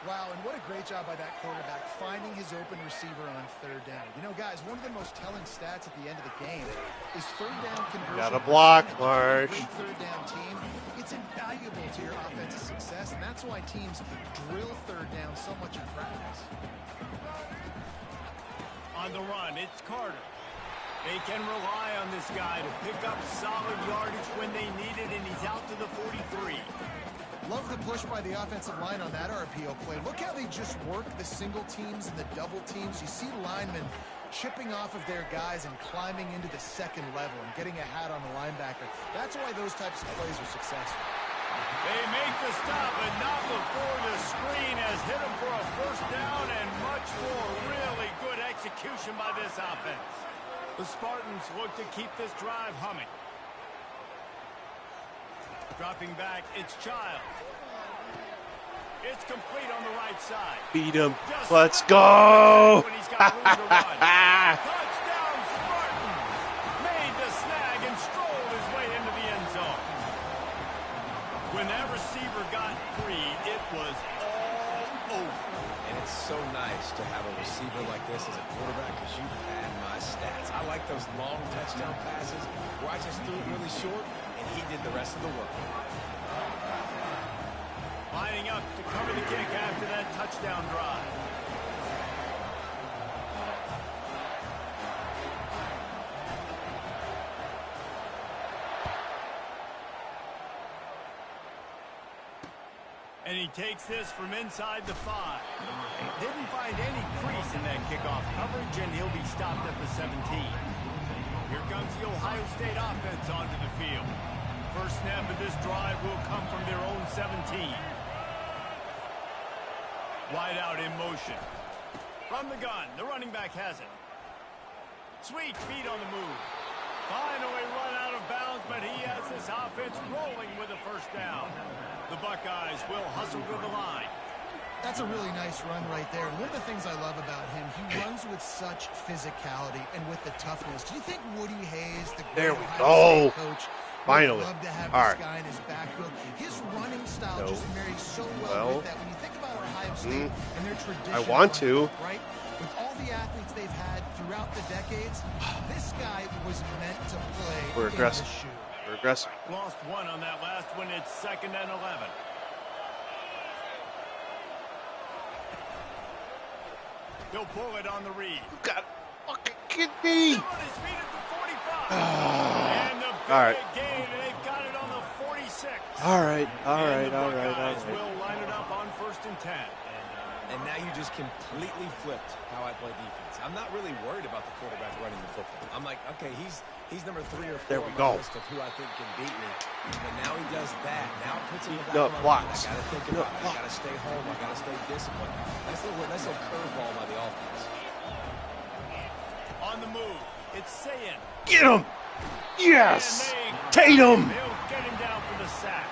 Wow, and what a great job by that quarterback finding his open receiver on third down. You know, guys, one of the most telling stats at the end of the game is third down conversion. Gotta block, Marsh. Third down team, it's invaluable to your offensive success, and that's why teams drill third down so much in practice. On the run, it's Carter. They can rely on this guy to pick up solid yardage when they need it, and he's out to the 43. Love the push by the offensive line on that RPO play. Look how they just work the single teams and the double teams. You see linemen chipping off of their guys and climbing into the second level and getting a hat on the linebacker. That's why those types of plays are successful. They make the stop, but not before the screen has hit them for a first down and much more. Really good execution by this offense. The Spartans look to keep this drive humming. Dropping back, it's Child. It's complete on the right side. Beat him. Let's go. Touchdown, Spartans. Made the snag and strolled his way into the end zone. When that receiver got free, it was all over. And it's so nice to have a receiver like this as a quarterback because you pad my stats. I like those long touchdown passes where I just threw it really short and he did the rest of the work. Lining up to cover the kick after that touchdown drive. And he takes this from inside the 5. Didn't find any crease in that kickoff coverage, and he'll be stopped at the 17. Here comes the Ohio State offense onto the field. First snap of this drive will come from their own 17. Wide out in motion. From the gun, the running back has it. Sweet feet on the move. Finally run out of bounds, but he has this offense rolling with a first down. The Buckeyes will hustle to the line. That's a really nice run right there. And one of the things I love about him, he runs with such physicality and with the toughness. Do you think Woody Hayes, the great Ohio State coach, finally. would love to have All this right. guy in his backfield? His running style just marries so well with that. When you think about Ohio State and their tradition, I want to. Right? With all the athletes they've had throughout the decades, this guy was meant to play We're in aggressive. the shoe. We're aggressive. Lost one on that last one. It's 2nd and 11. He'll pull it on the read. You got fucking kidding me. Still on his feet at the 45. And the big All right. gain, and they've got it on the 46. All right. And the Buckeyes will line it up on 1st and 10. And now you just completely flipped how I play defense. I'm not really worried about the quarterback running the football. I'm like, okay, he's number 3 or 4 There we on go. my list of who I think can beat me. But now he does that. Now it puts him in the back No, of my blocks. mind. I got to think No, about it. I got to stay home. I got to stay disciplined. That's a curveball by the offense. On the move, it's Sayin. Get him. Yes. Tatum. He'll get him down for the sack.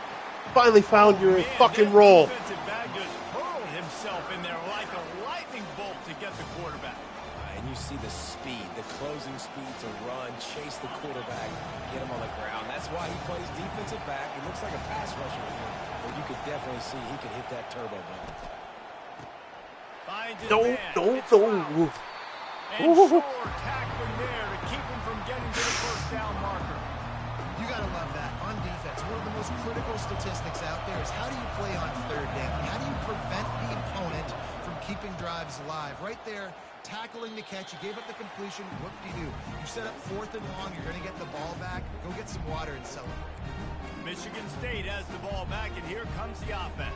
Finally found your Man, fucking that role. defensive back just hurled himself in there like a lightning bolt to get the quarterback. And you see the speed, the closing speed to run, chase the quarterback, get him on the ground. That's why he plays defensive back. He looks like a pass rusher here, but you could definitely see he could hit that turbo button. Finds his No. man. It's fouled. And sure tackling there to keep him from getting to the first down marker. You got to love that on defense. One of the most critical statistics out there is how do you play on 3rd down? How do you prevent the opponent from keeping drives alive? Right there, tackling the catch. You gave up the completion. What do? You set up 4th and long. You're going to get the ball back. Go get some water and celebrate. Michigan State has the ball back, and here comes the offense.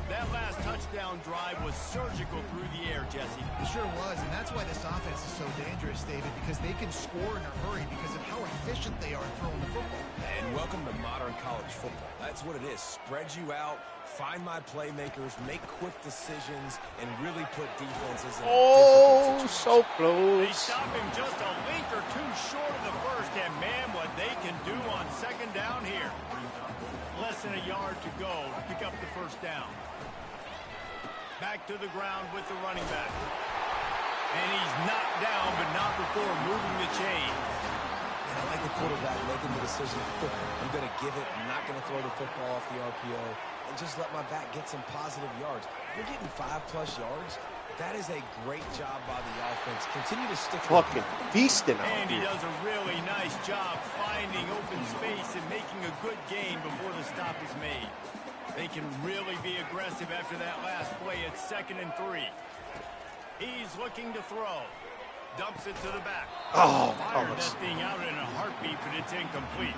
That last touchdown drive was surgical through the air, Jesse. It sure was, and that's why this offense is so dangerous, David, because they can score in a hurry because of how efficient they are throwing the football. And welcome to modern college football. That's what it is. Spread you out, find my playmakers, make quick decisions, and really put defenses in Oh, difficult so situations. They close. stop him just a link or two short of the first, and man, what they can do on 2nd down here. Less than a yard to go to pick up the first down. Back to the ground with the running back. And he's knocked down, but not before moving the chain. And I like the quarterback making the decision quickly. I'm going to give it. I'm not going to throw the football off the RPO and just let my back get some positive yards. If you're getting 5+ yards, that is a great job by the offense. Continue to stick with Fucking it. feasting out And he here. does a really nice job finding open space and making a good gain before the stop is made. They can really be aggressive after that last play. It's 2nd and 3. He's looking to throw. Dumps it to the back. Oh, Fired almost. that thing out in a heartbeat, but it's incomplete.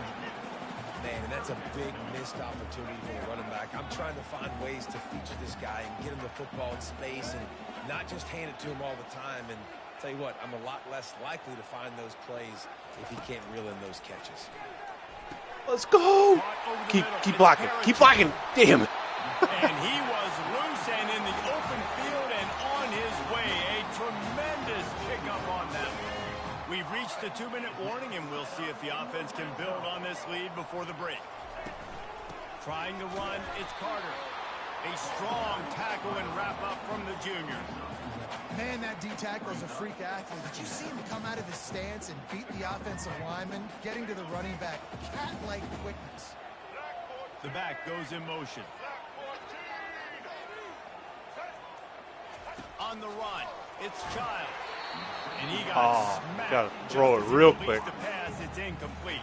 Man, and that's a big missed opportunity for the running back. I'm trying to find ways to feature this guy and get him the football in space and not just hand it to him all the time. And tell you what, I'm a lot less likely to find those plays if he can't reel in those catches. Let's go. Keep blocking. Keep blocking. Damn it. And he was loose and in the open field and on his way. A tremendous pickup on that one. We've reached the 2-minute warning, and we'll see if the offense can build on this lead before the break. Trying to run, it's Carter. A strong tackle and wrap up from the junior. Man, that D-tackle is a freak athlete. Did you see him come out of his stance and beat the offensive lineman, getting to the running back? Cat-like quickness. The back goes in motion. On the run, it's Child. And he got smacked. Got to throw it real quick. The pass, it's incomplete.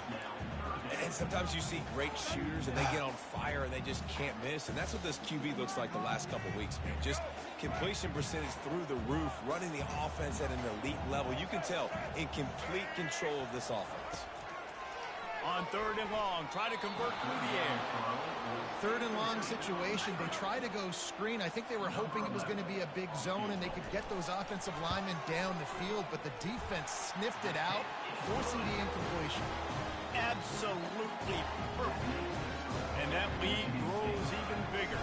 And sometimes you see great shooters and they get on fire and they just can't miss. And that's what this QB looks like the last couple weeks, man. Just completion percentage through the roof, running the offense at an elite level. You can tell in complete control of this offense. On 3rd and long, try to convert through the air. 3rd and long situation. They try to go screen. I think they were hoping it was going to be a big zone and they could get those offensive linemen down the field, but the defense sniffed it out, forcing the incompletion. Absolutely perfect. And that lead grows even bigger.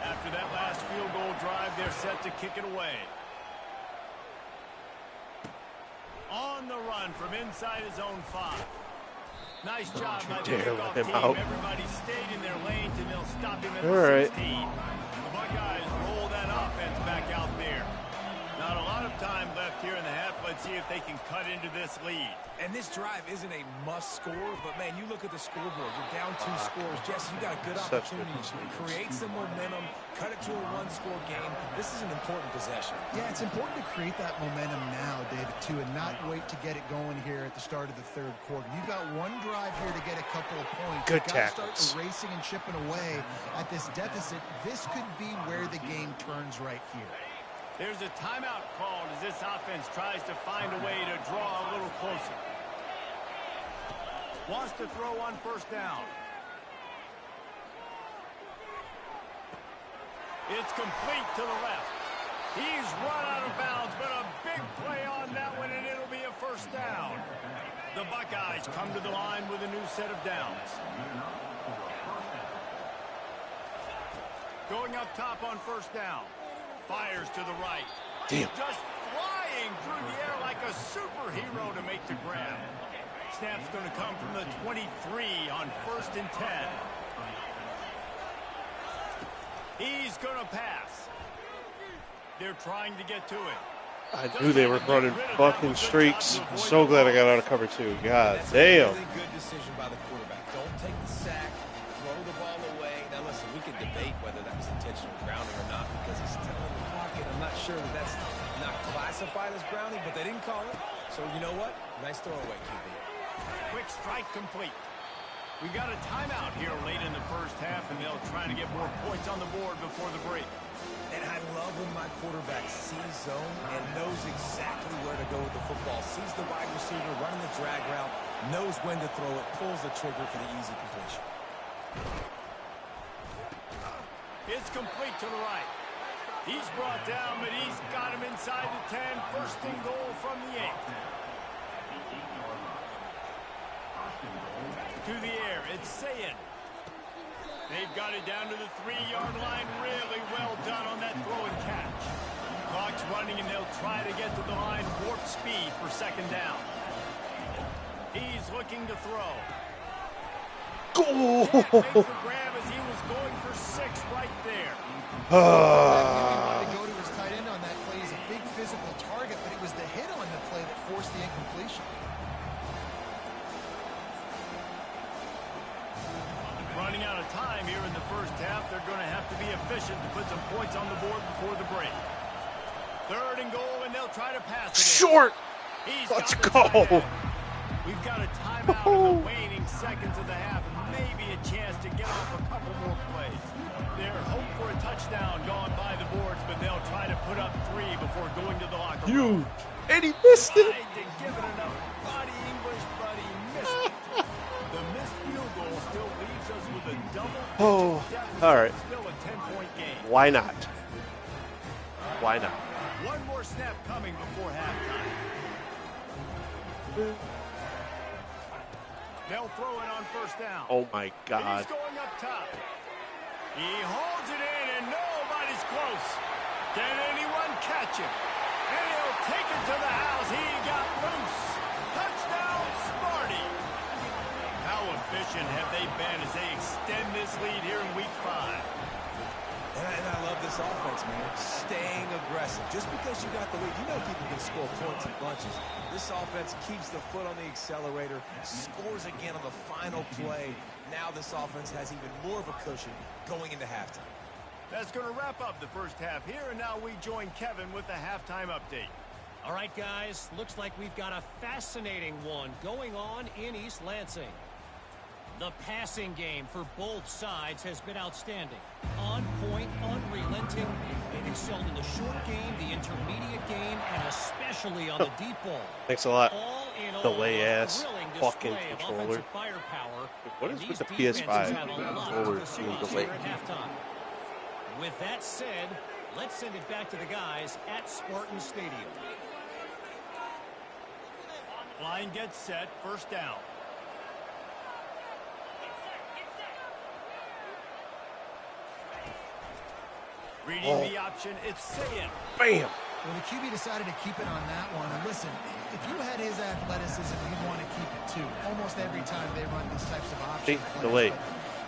After that last field goal drive, they're set to kick it away. On the run from inside his own 5. Nice job by the kickoff team. Everybody stayed in their lanes, and they'll stop him at the 16. The Buckeyes roll that offense back out there. Not a lot of time left here in the half. Let's see if they can cut into this lead. And this drive isn't a must score, but, man, you look at the scoreboard. You're down 2 scores. Jesse, you got a good opportunity to create some momentum, cut it to a 1-score game. This is an important possession. Yeah, it's important to create that momentum now, David, too, and not wait to get it going here at the start of the 3rd quarter. You've got one drive here to get a couple of points. Good You've got to tackles. start erasing and chipping away at this deficit. This could be where the game turns right here. There's a timeout called as this offense tries to find a way to draw a little closer. Wants to throw on 1st down. It's complete to the left. He's run out of bounds, but a big play on that one, and it'll be a 1st down. The Buckeyes come to the line with a new set of downs. Going up top on 1st down. Fires to the right. Damn. Just flying through the air like a superhero to make the grab. Snap's going to come from the 23 on 1st and 10. He's going to pass. They're trying to get to it. I knew they were running fucking streaks. So glad I got out of cover 2. God damn. That's a really good decision by the quarterback. Don't take the sack. Throw the ball away. Now, listen, we can debate whether that was intentional grounding or not because he's still in the pocket. I'm not sure that that's not classified as grounding, but they didn't call it. So, you know what? Nice throwaway, QB. Quick strike complete. We've got a timeout here late in the 1st half, and they'll try to get more points on the board before the break. And I love when my quarterback sees zone and knows exactly where to go with the football. Sees the wide receiver running the drag route, knows when to throw it, pulls the trigger for the easy completion. It's complete to the right. He's brought down, but he's got him inside the 10. 1st and goal from the 8. To the air, it's Sayin. They've got it down to the 3-yard line. Really well done on that throw and catch. Clock's running, and they'll try to get to the line warp speed for 2nd down. He's looking to throw. Go! Makes the grab as he was going for 6 right there. Wanted to go to his tight end on that play. He's a big physical target, but it was the hit on the play that forced the incompletion. Running out of time here in the 1st half. They're going to have to be efficient to put some points on the board before the break. 3rd and goal, and they'll try to pass it. Short. Let's go. We've got a timeout in the waning seconds of the half, and maybe a chance to get off a couple more plays. They're hoping for a touchdown gone by the boards, but they'll try to put up 3 before going to the locker room. And he missed it. Tried to give it enough body English, but he missed it. The missed field goal still leaves us with a double deficit. All right. Still a 10-point game. Why not? Why not? One more snap coming before halftime. They'll throw it on 1st down. Oh my God. He's going up top. He holds it in, and nobody's close. Can anyone catch him? And he'll take it to the house. He got loose. Touchdown, Sparty. How efficient have they been as they extend this lead here in Week 5? And I love this offense, man, staying aggressive. Just because you got the lead, you know people can score points in bunches. This offense keeps the foot on the accelerator, scores again on the final play. Now this offense has even more of a cushion going into halftime. That's going to wrap up the first half here, and now we join Kevin with the halftime update. All right, guys, looks like we've got a fascinating one going on in East Lansing. The passing game for both sides has been outstanding. On point, unrelenting. They've excelled in the short game, the intermediate game, and especially on the deep ball. Thanks a lot. All in all, Delay ass thrilling fucking display of controller. offensive firepower. What is And with the these defenses PS5 have a lot to controller discuss being here delayed? at halftime. With that said, let's send it back to the guys at Spartan Stadium. Line gets set, first down. Reading the option, it's Sayin. Bam! Well, the QB decided to keep it on that one. And listen, if you had his athleticism, you'd want to keep it too. Almost every time they run these types of options. Delayed.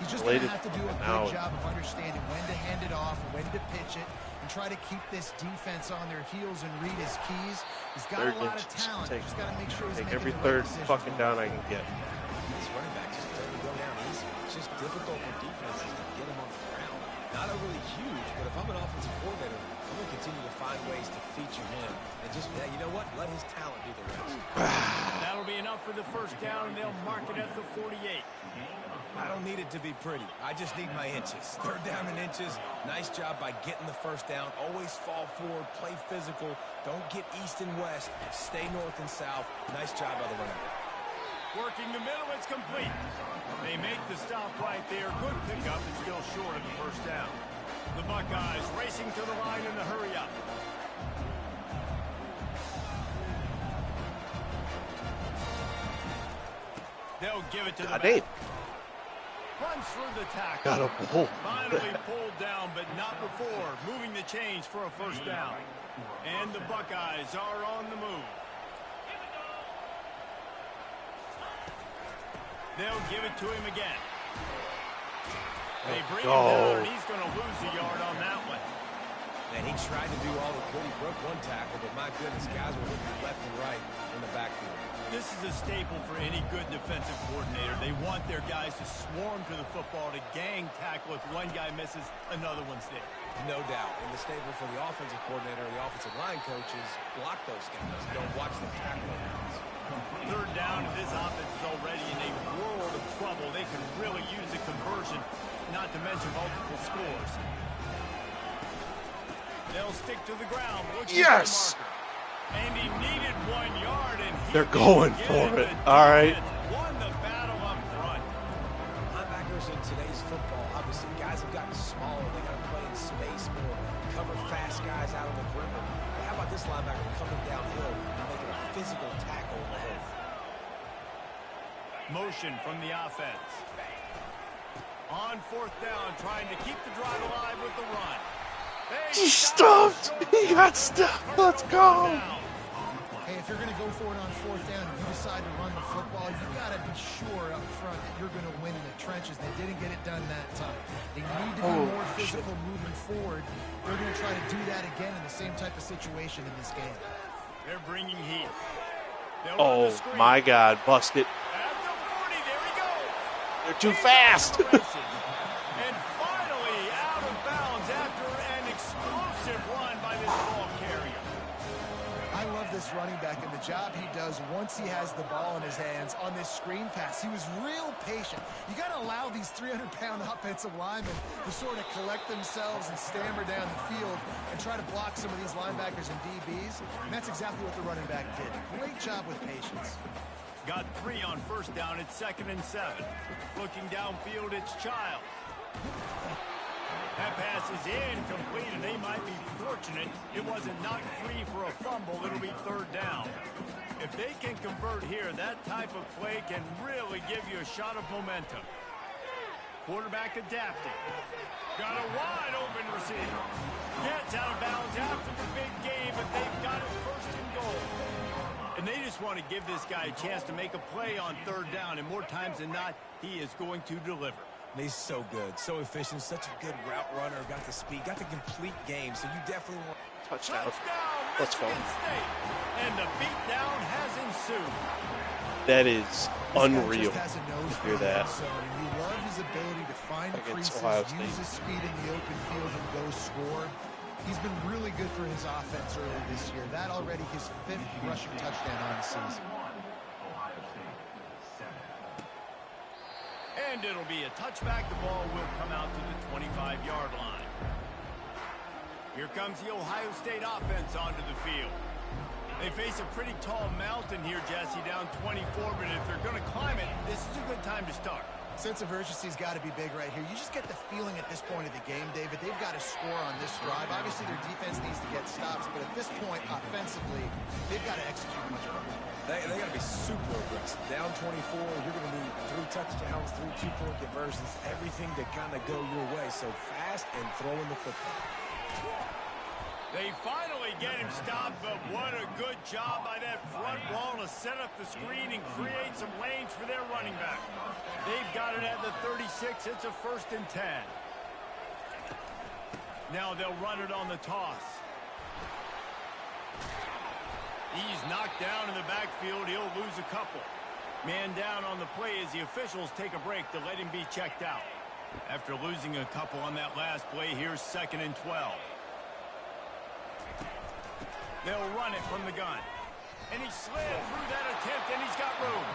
He's just going to have to do a good job of understanding when to hand it off, when to pitch it, and try to keep this defense on their heels and read his keys. He's got a lot of talent. He's just got to make sure he's making every the third right decisions. fucking down I can get. These running backs just don't go down easy. It's just difficult for defenses to get them on the ground. Not overly huge, but if I'm an offensive coordinator, I'm going to continue to find ways to feature him. And just, yeah, you know what? Let his talent do the rest. That'll be enough for the first down, and they'll mark it at the 48. I don't need it to be pretty. I just need my inches. Third down in inches. Nice job by getting the first down. Always fall forward, play physical. Don't get east and west. Stay north and south. Nice job by the running back. Working the middle, it's complete. They make the stop right there. Good pickup, and still short of the first down. The Buckeyes racing to the line in the hurry up. They'll give it to the back. Runs through the tackle. Got a pull. Finally pulled down, but not before. Moving the chains for a first down. And the Buckeyes are on the move. They'll give it to him again. They bring him down, and he's going to lose a yard on that one. And he tried to do all he could. He broke one tackle, but my goodness, guys were looking left and right in the backfield. This is a staple for any good defensive coordinator. They want their guys to swarm to the football, to gang tackle. If one guy misses, another one's there. No doubt. And the staple for the offensive coordinator or the offensive line coach is block those guys. Don't watch them tackle those guys. Third down, and this offense is already in a world of trouble. They can really use a conversion, not to mention multiple scores. They'll stick to the ground. Yes! And he needed 1 yard, and they're going for it. All right. Won the battle up front. Linebackers in today's football, obviously, guys have gotten smaller. They got to play in space more, cover fast guys out on the perimeter. But how about this linebacker coming downhill and making a physical tackle in the hole? Motion from the offense. On fourth down, trying to keep the drive alive with the run. He stuffed. He got stuffed. Let's go. Hey, if you're going to go for it on fourth down and you decide to run the football, you got to be sure up front that you're going to win in the trenches. They didn't get it done that time. They need to be more physical moving forward. They're going to try to do that again in the same type of situation in this game. They're bringing heat. Oh, my God. Busted. At the 40, there he goes. They're too fast. And finally out of bounds after an explosive run by this ball carrier. I love this running back and the job he does once he has the ball in his hands on this screen pass. He was real patient. You got to allow these 300-pound offensive linemen to sort of collect themselves and stammer down the field and try to block some of these linebackers and DBs. And that's exactly what the running back did. Great job with patience. Got 3 on first down. It's 2nd and 7. Looking downfield, it's Childs. That pass is incomplete, and they might be fortunate it wasn't knocked free for a fumble. It'll be 3rd down. If they can convert here, that type of play can really give you a shot of momentum. Quarterback adapting. Got a wide open receiver. Gets out of bounds after the big game, but they've got it 1st and goal. And they just want to give this guy a chance to make a play on 3rd down, and more times than not, he is going to deliver. He's so good, so efficient, such a good route runner, got the speed, got the complete game, so you definitely want... Touchdown. Let's go. And the beatdown has ensued. That is unreal to hear that. You love his ability to find Against creases, Ohio State. use his speed in the open field, and go score. He's been really good for his offense early this year. That already his 5th rushing touchdown on the season. And it'll be a touchback. The ball will come out to the 25-yard line. Here comes the Ohio State offense onto the field. They face a pretty tall mountain here, Jesse, down 24, but if they're going to climb it, this is a good time to start. Sense of urgency's got to be big right here. You just get the feeling at this point of the game, David, they've got to score on this drive. Obviously, their defense needs to get stops, but at this point, offensively, they've got to execute much better. They got to be super aggressive. Down 24, you're going to need 3 touchdowns, 3 two-point conversions, everything to kind of go your way. So fast and throwing the football. They finally get him stopped, but what a good job by that front wall to set up the screen and create some lanes for their running back. They've got it at the 36. It's a 1st and 10. Now they'll run it on the toss. He's knocked down in the backfield. He'll lose a couple. Man down on the play as the officials take a break to let him be checked out. After losing a couple on that last play, here's 2nd and 12. They'll run it from the gun. And he slid through that attempt, and he's got room.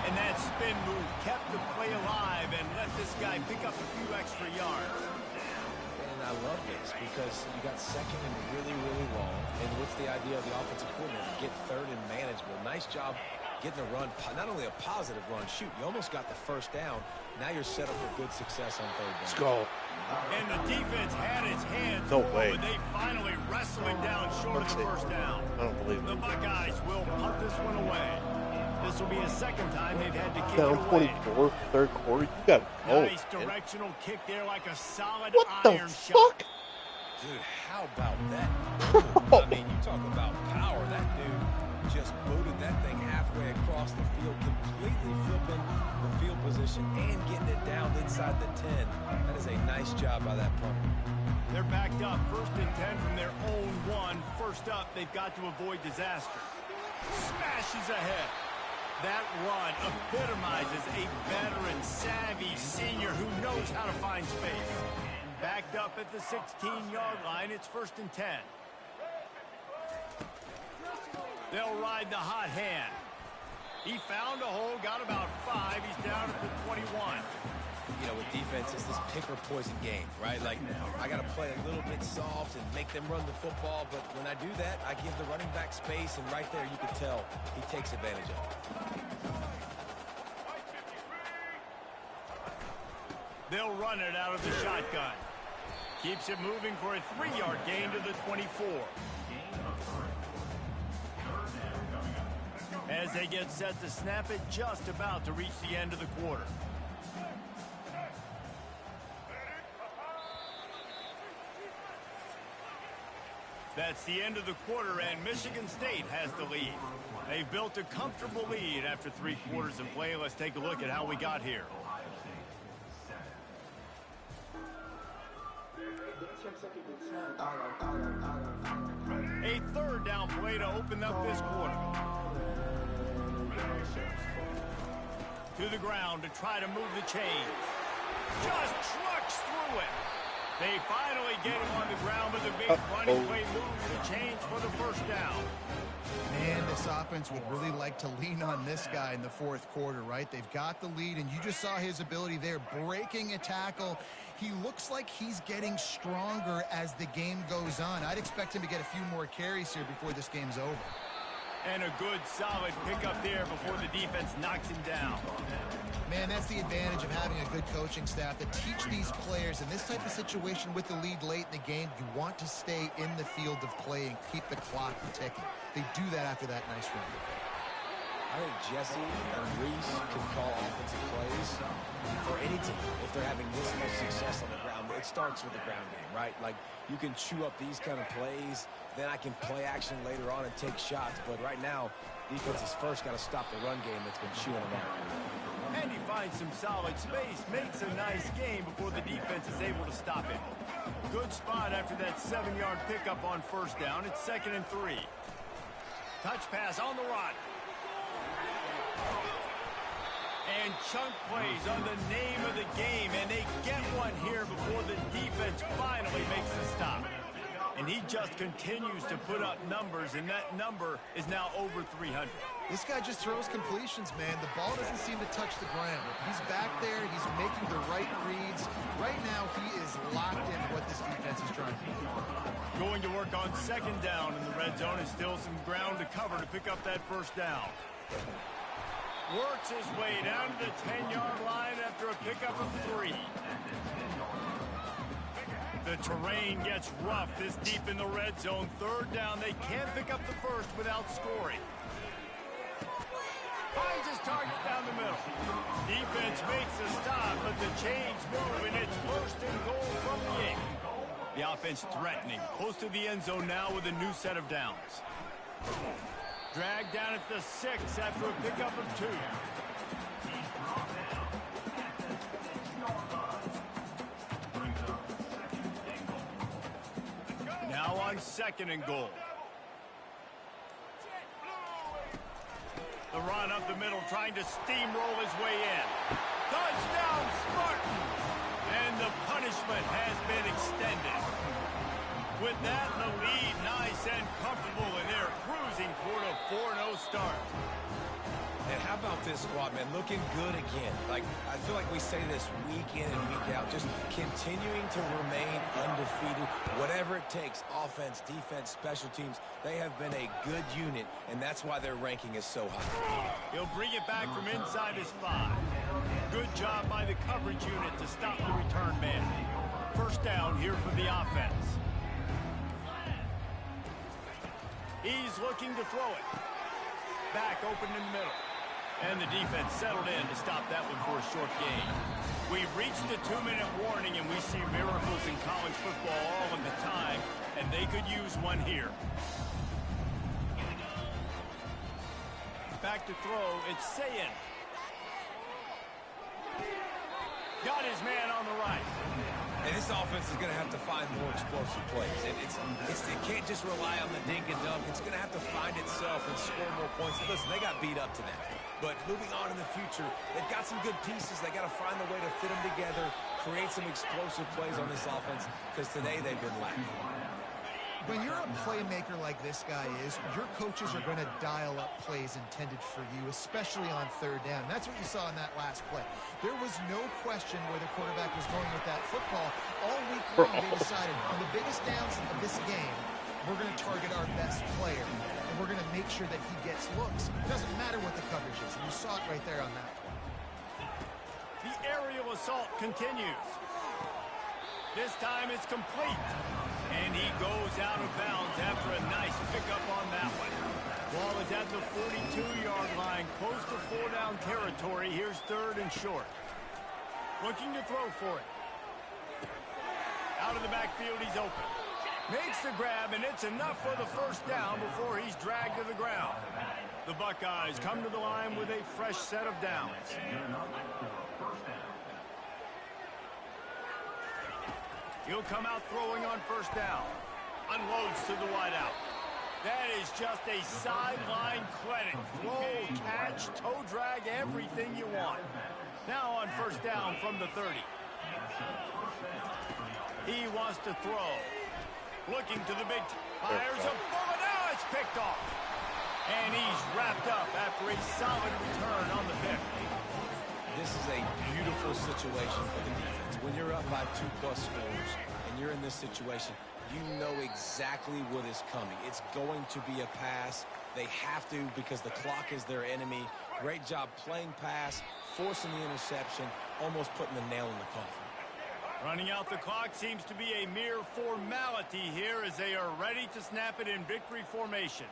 And that spin move kept the play alive and let this guy pick up a few extra yards. And I love this because you got 2nd and really, really long. And what's the idea of the offensive coordinator? Get 3rd and manageable. Nice job getting a run, not only a positive run, shoot, you almost got the 1st down. Now you're set up for good success on 3rd down. Let's go. And the defense had its hands No full, way. but they finally wrestle him down short of the 1st down. I don't believe The it. Buckeyes will punt this one away. This will be a 2nd time they've had to kick Down it away. 24, 3rd quarter. You got to go. Nice directional kick there like a solid What the iron shot. fuck? Dude, how about that? I mean, you talk about power. That dude just booted that thing halfway across the field, completely flipping the field position and getting it down inside the 10. That is a nice job by that punter. They're backed up. 1st and 10 from their own 1. First up, they've got to avoid disaster. Smashes ahead. That run epitomizes a veteran, savvy senior who knows how to find space. Backed up at the 16-yard line. It's 1st and 10. They'll ride the hot hand. He found a hole, got about 5. He's down at the 21. You know, with defense, it's this pick or poison game, right? Like, I got to play a little bit soft and make them run the football, but when I do that, I give the running back space, and right there you can tell he takes advantage of it. They'll run it out of the shotgun. Keeps it moving for a 3-yard gain to the 24. As they get set to snap it, just about to reach the end of the quarter. That's the end of the quarter, and Michigan State has the lead. They've built a comfortable lead after 3 quarters of play. Let's take a look at how we got here. A 3rd down play to open up this quarter. To the ground to try to move the chains. Just trucks through it. They finally get him on the ground with a big running play, moves the chains for the 1st down. Man, this offense would really like to lean on this guy in the 4th quarter, right? They've got the lead, and you just saw his ability there, breaking a tackle. He looks like he's getting stronger as the game goes on. I'd expect him to get a few more carries here before this game's over. And a good, solid pickup there before the defense knocks him down. Man, that's the advantage of having a good coaching staff to teach these players in this type of situation with the lead late in the game. You want to stay in the field of play and keep the clock ticking. They do that after that nice run. I think Jesse and Reese can call offensive plays for any team if they're having this much success on the ground. It starts with the ground game, right? Like, you can chew up these kind of plays, then I can play action later on and take shots. But right now, defense has first got to stop the run game that's been chewing them out. And he finds some solid space, makes a nice game before the defense is able to stop him. Good spot after that 7-yard pickup on first down. It's 2nd and 3. Touch pass on the run. And chunk plays on the name of the game, and they get one here before the defense finally makes the stop. And he just continues to put up numbers, and that number is now over 300. This guy just throws completions, man. The ball doesn't seem to touch the ground. He's back there. He's making the right reads. Right now, he is locked in what this defense is trying to do. Going to work on 2nd down in the red zone, and still some ground to cover to pick up that first down. Works his way down to the 10-yard line after a pickup of 3. The terrain gets rough this deep in the red zone. 3rd down, they can't pick up the first without scoring. Finds his target down the middle. Defense makes a stop, but the chains move, and it's 1st and goal from the 8. The offense threatening, close to the end zone now with a new set of downs. Dragged down at the 6 after a pickup of 2. Now on 2nd and goal. The run up the middle, trying to steamroll his way in. Touchdown, Spartan! And the punishment has been extended. With that, the lead nice and comfortable, and they're cruising toward a 4-0 start. And how about this squad, man? Looking good again. Like, I feel like we say this week in and week out, just continuing to remain undefeated. Whatever it takes, offense, defense, special teams, they have been a good unit, and that's why their ranking is so high. He'll bring it back from inside his 5. Good job by the coverage unit to stop the return man. First down here for the offense. He's looking to throw it. Back open in the middle. And the defense settled in to stop that one for a short gain. We've reached the 2-minute warning, and we see miracles in college football all of the time, and they could use one here. Back to throw, it's Sayin. Got his man on the right. And this offense is going to have to find more explosive plays. And it can't just rely on the dink and dunk. It's going to have to find itself and score more points. Listen, they got beat up today. But moving on in the future, they've got some good pieces. They got to find a way to fit them together, create some explosive plays on this offense, because today they've been lacking. When you're a playmaker like this guy is, your coaches are going to dial up plays intended for you, especially on 3rd down. That's what you saw in that last play. There was no question where the quarterback was going with that football. All week long, they decided on the biggest downs of this game, we're going to target our best player, and we're going to make sure that he gets looks. It doesn't matter what the coverage is, and you saw it right there on that play. The aerial assault continues. This time it's complete. And he goes out of bounds after a nice pickup on that one. Ball is at the 42-yard line, close to 4-down territory. Here's 3rd and short. Looking to throw for it. Out of the backfield, he's open. Makes the grab, and it's enough for the first down before he's dragged to the ground. The Buckeyes come to the line with a fresh set of downs. He'll come out throwing on first down. Unloads to the wideout. That is just a sideline clinic. Throw, catch, toe drag, everything you want. Now on first down from the 30. He wants to throw. Looking to the big, fires a bullet. Now it's picked off. And he's wrapped up after a solid return on the pick. This is a beautiful situation for the defense. When you're up by 2+ scores and you're in this situation, you know exactly what is coming. It's going to be a pass. They have to because the clock is their enemy. Great job playing pass, forcing the interception, almost putting the nail in the coffin. Running out the clock seems to be a mere formality here as they are ready to snap it in victory formation.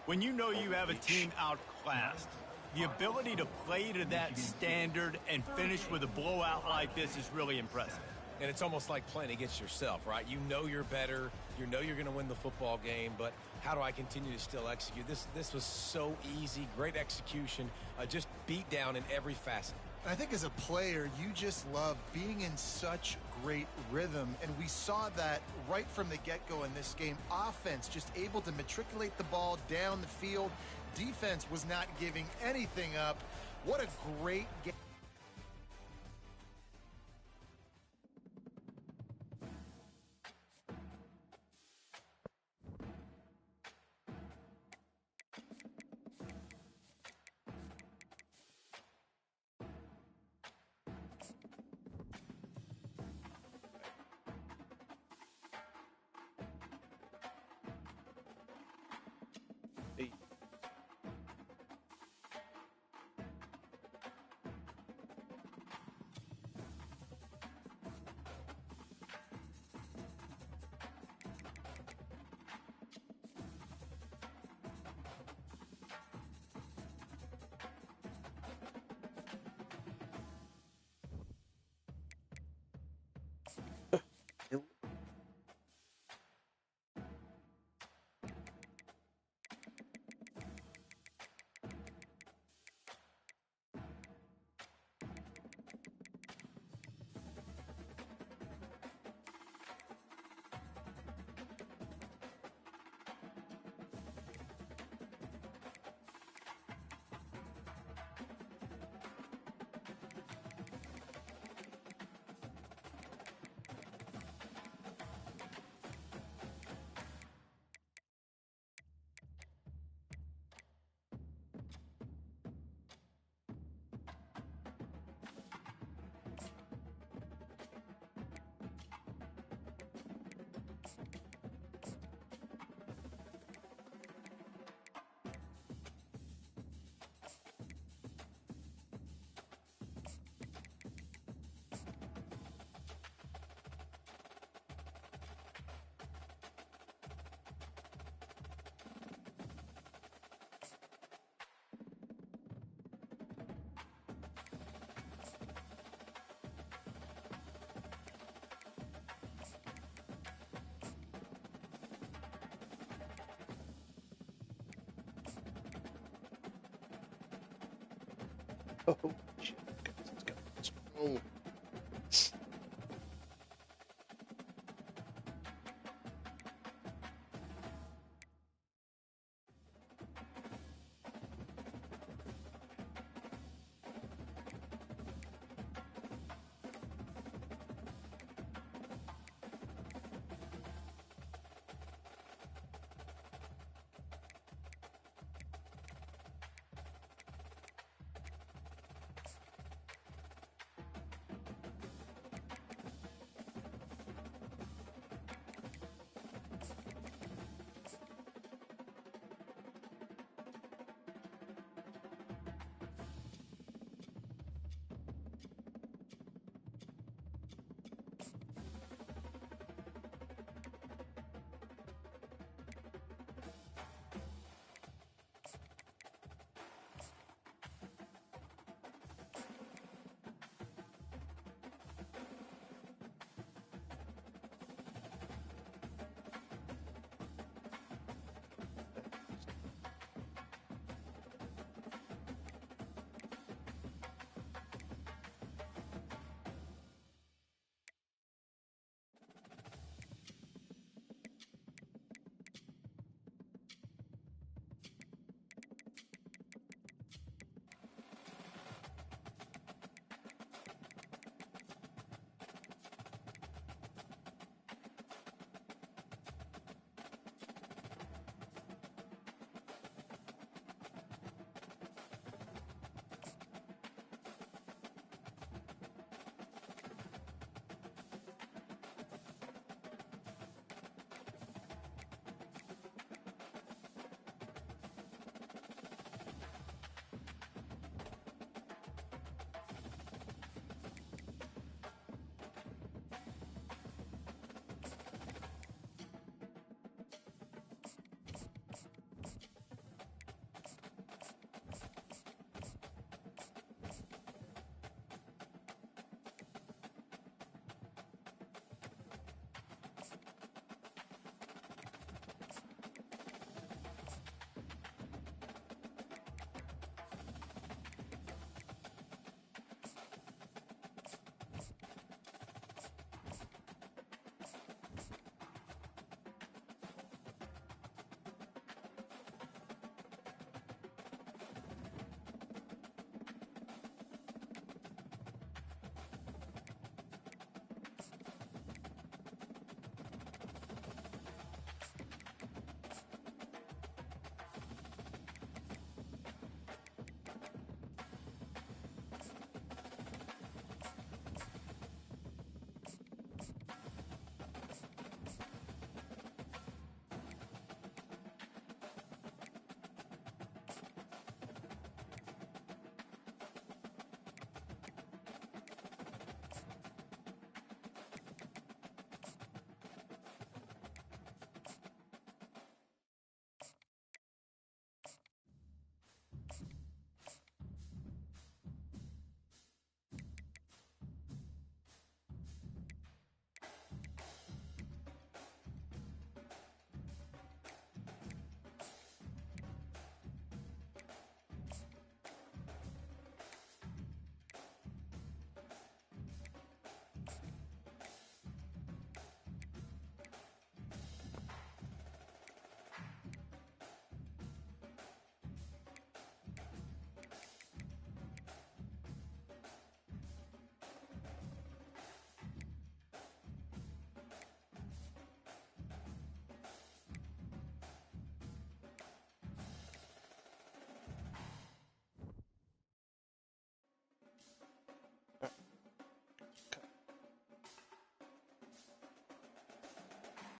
When you know you have a team outclassed, the ability to play to that standard and finish with a blowout like this is really impressive. And it's almost like playing against yourself, right? You know you're better. You know you're going to win the football game, but how do I continue to still execute? This was so easy, great execution, just beat down in every facet. I think as a player, you just love being in such great rhythm, and we saw that right from the get-go in this game. Offense just able to matriculate the ball down the field. Defense was not giving anything up. What a great game. Hey. Oh, shit. Let's go.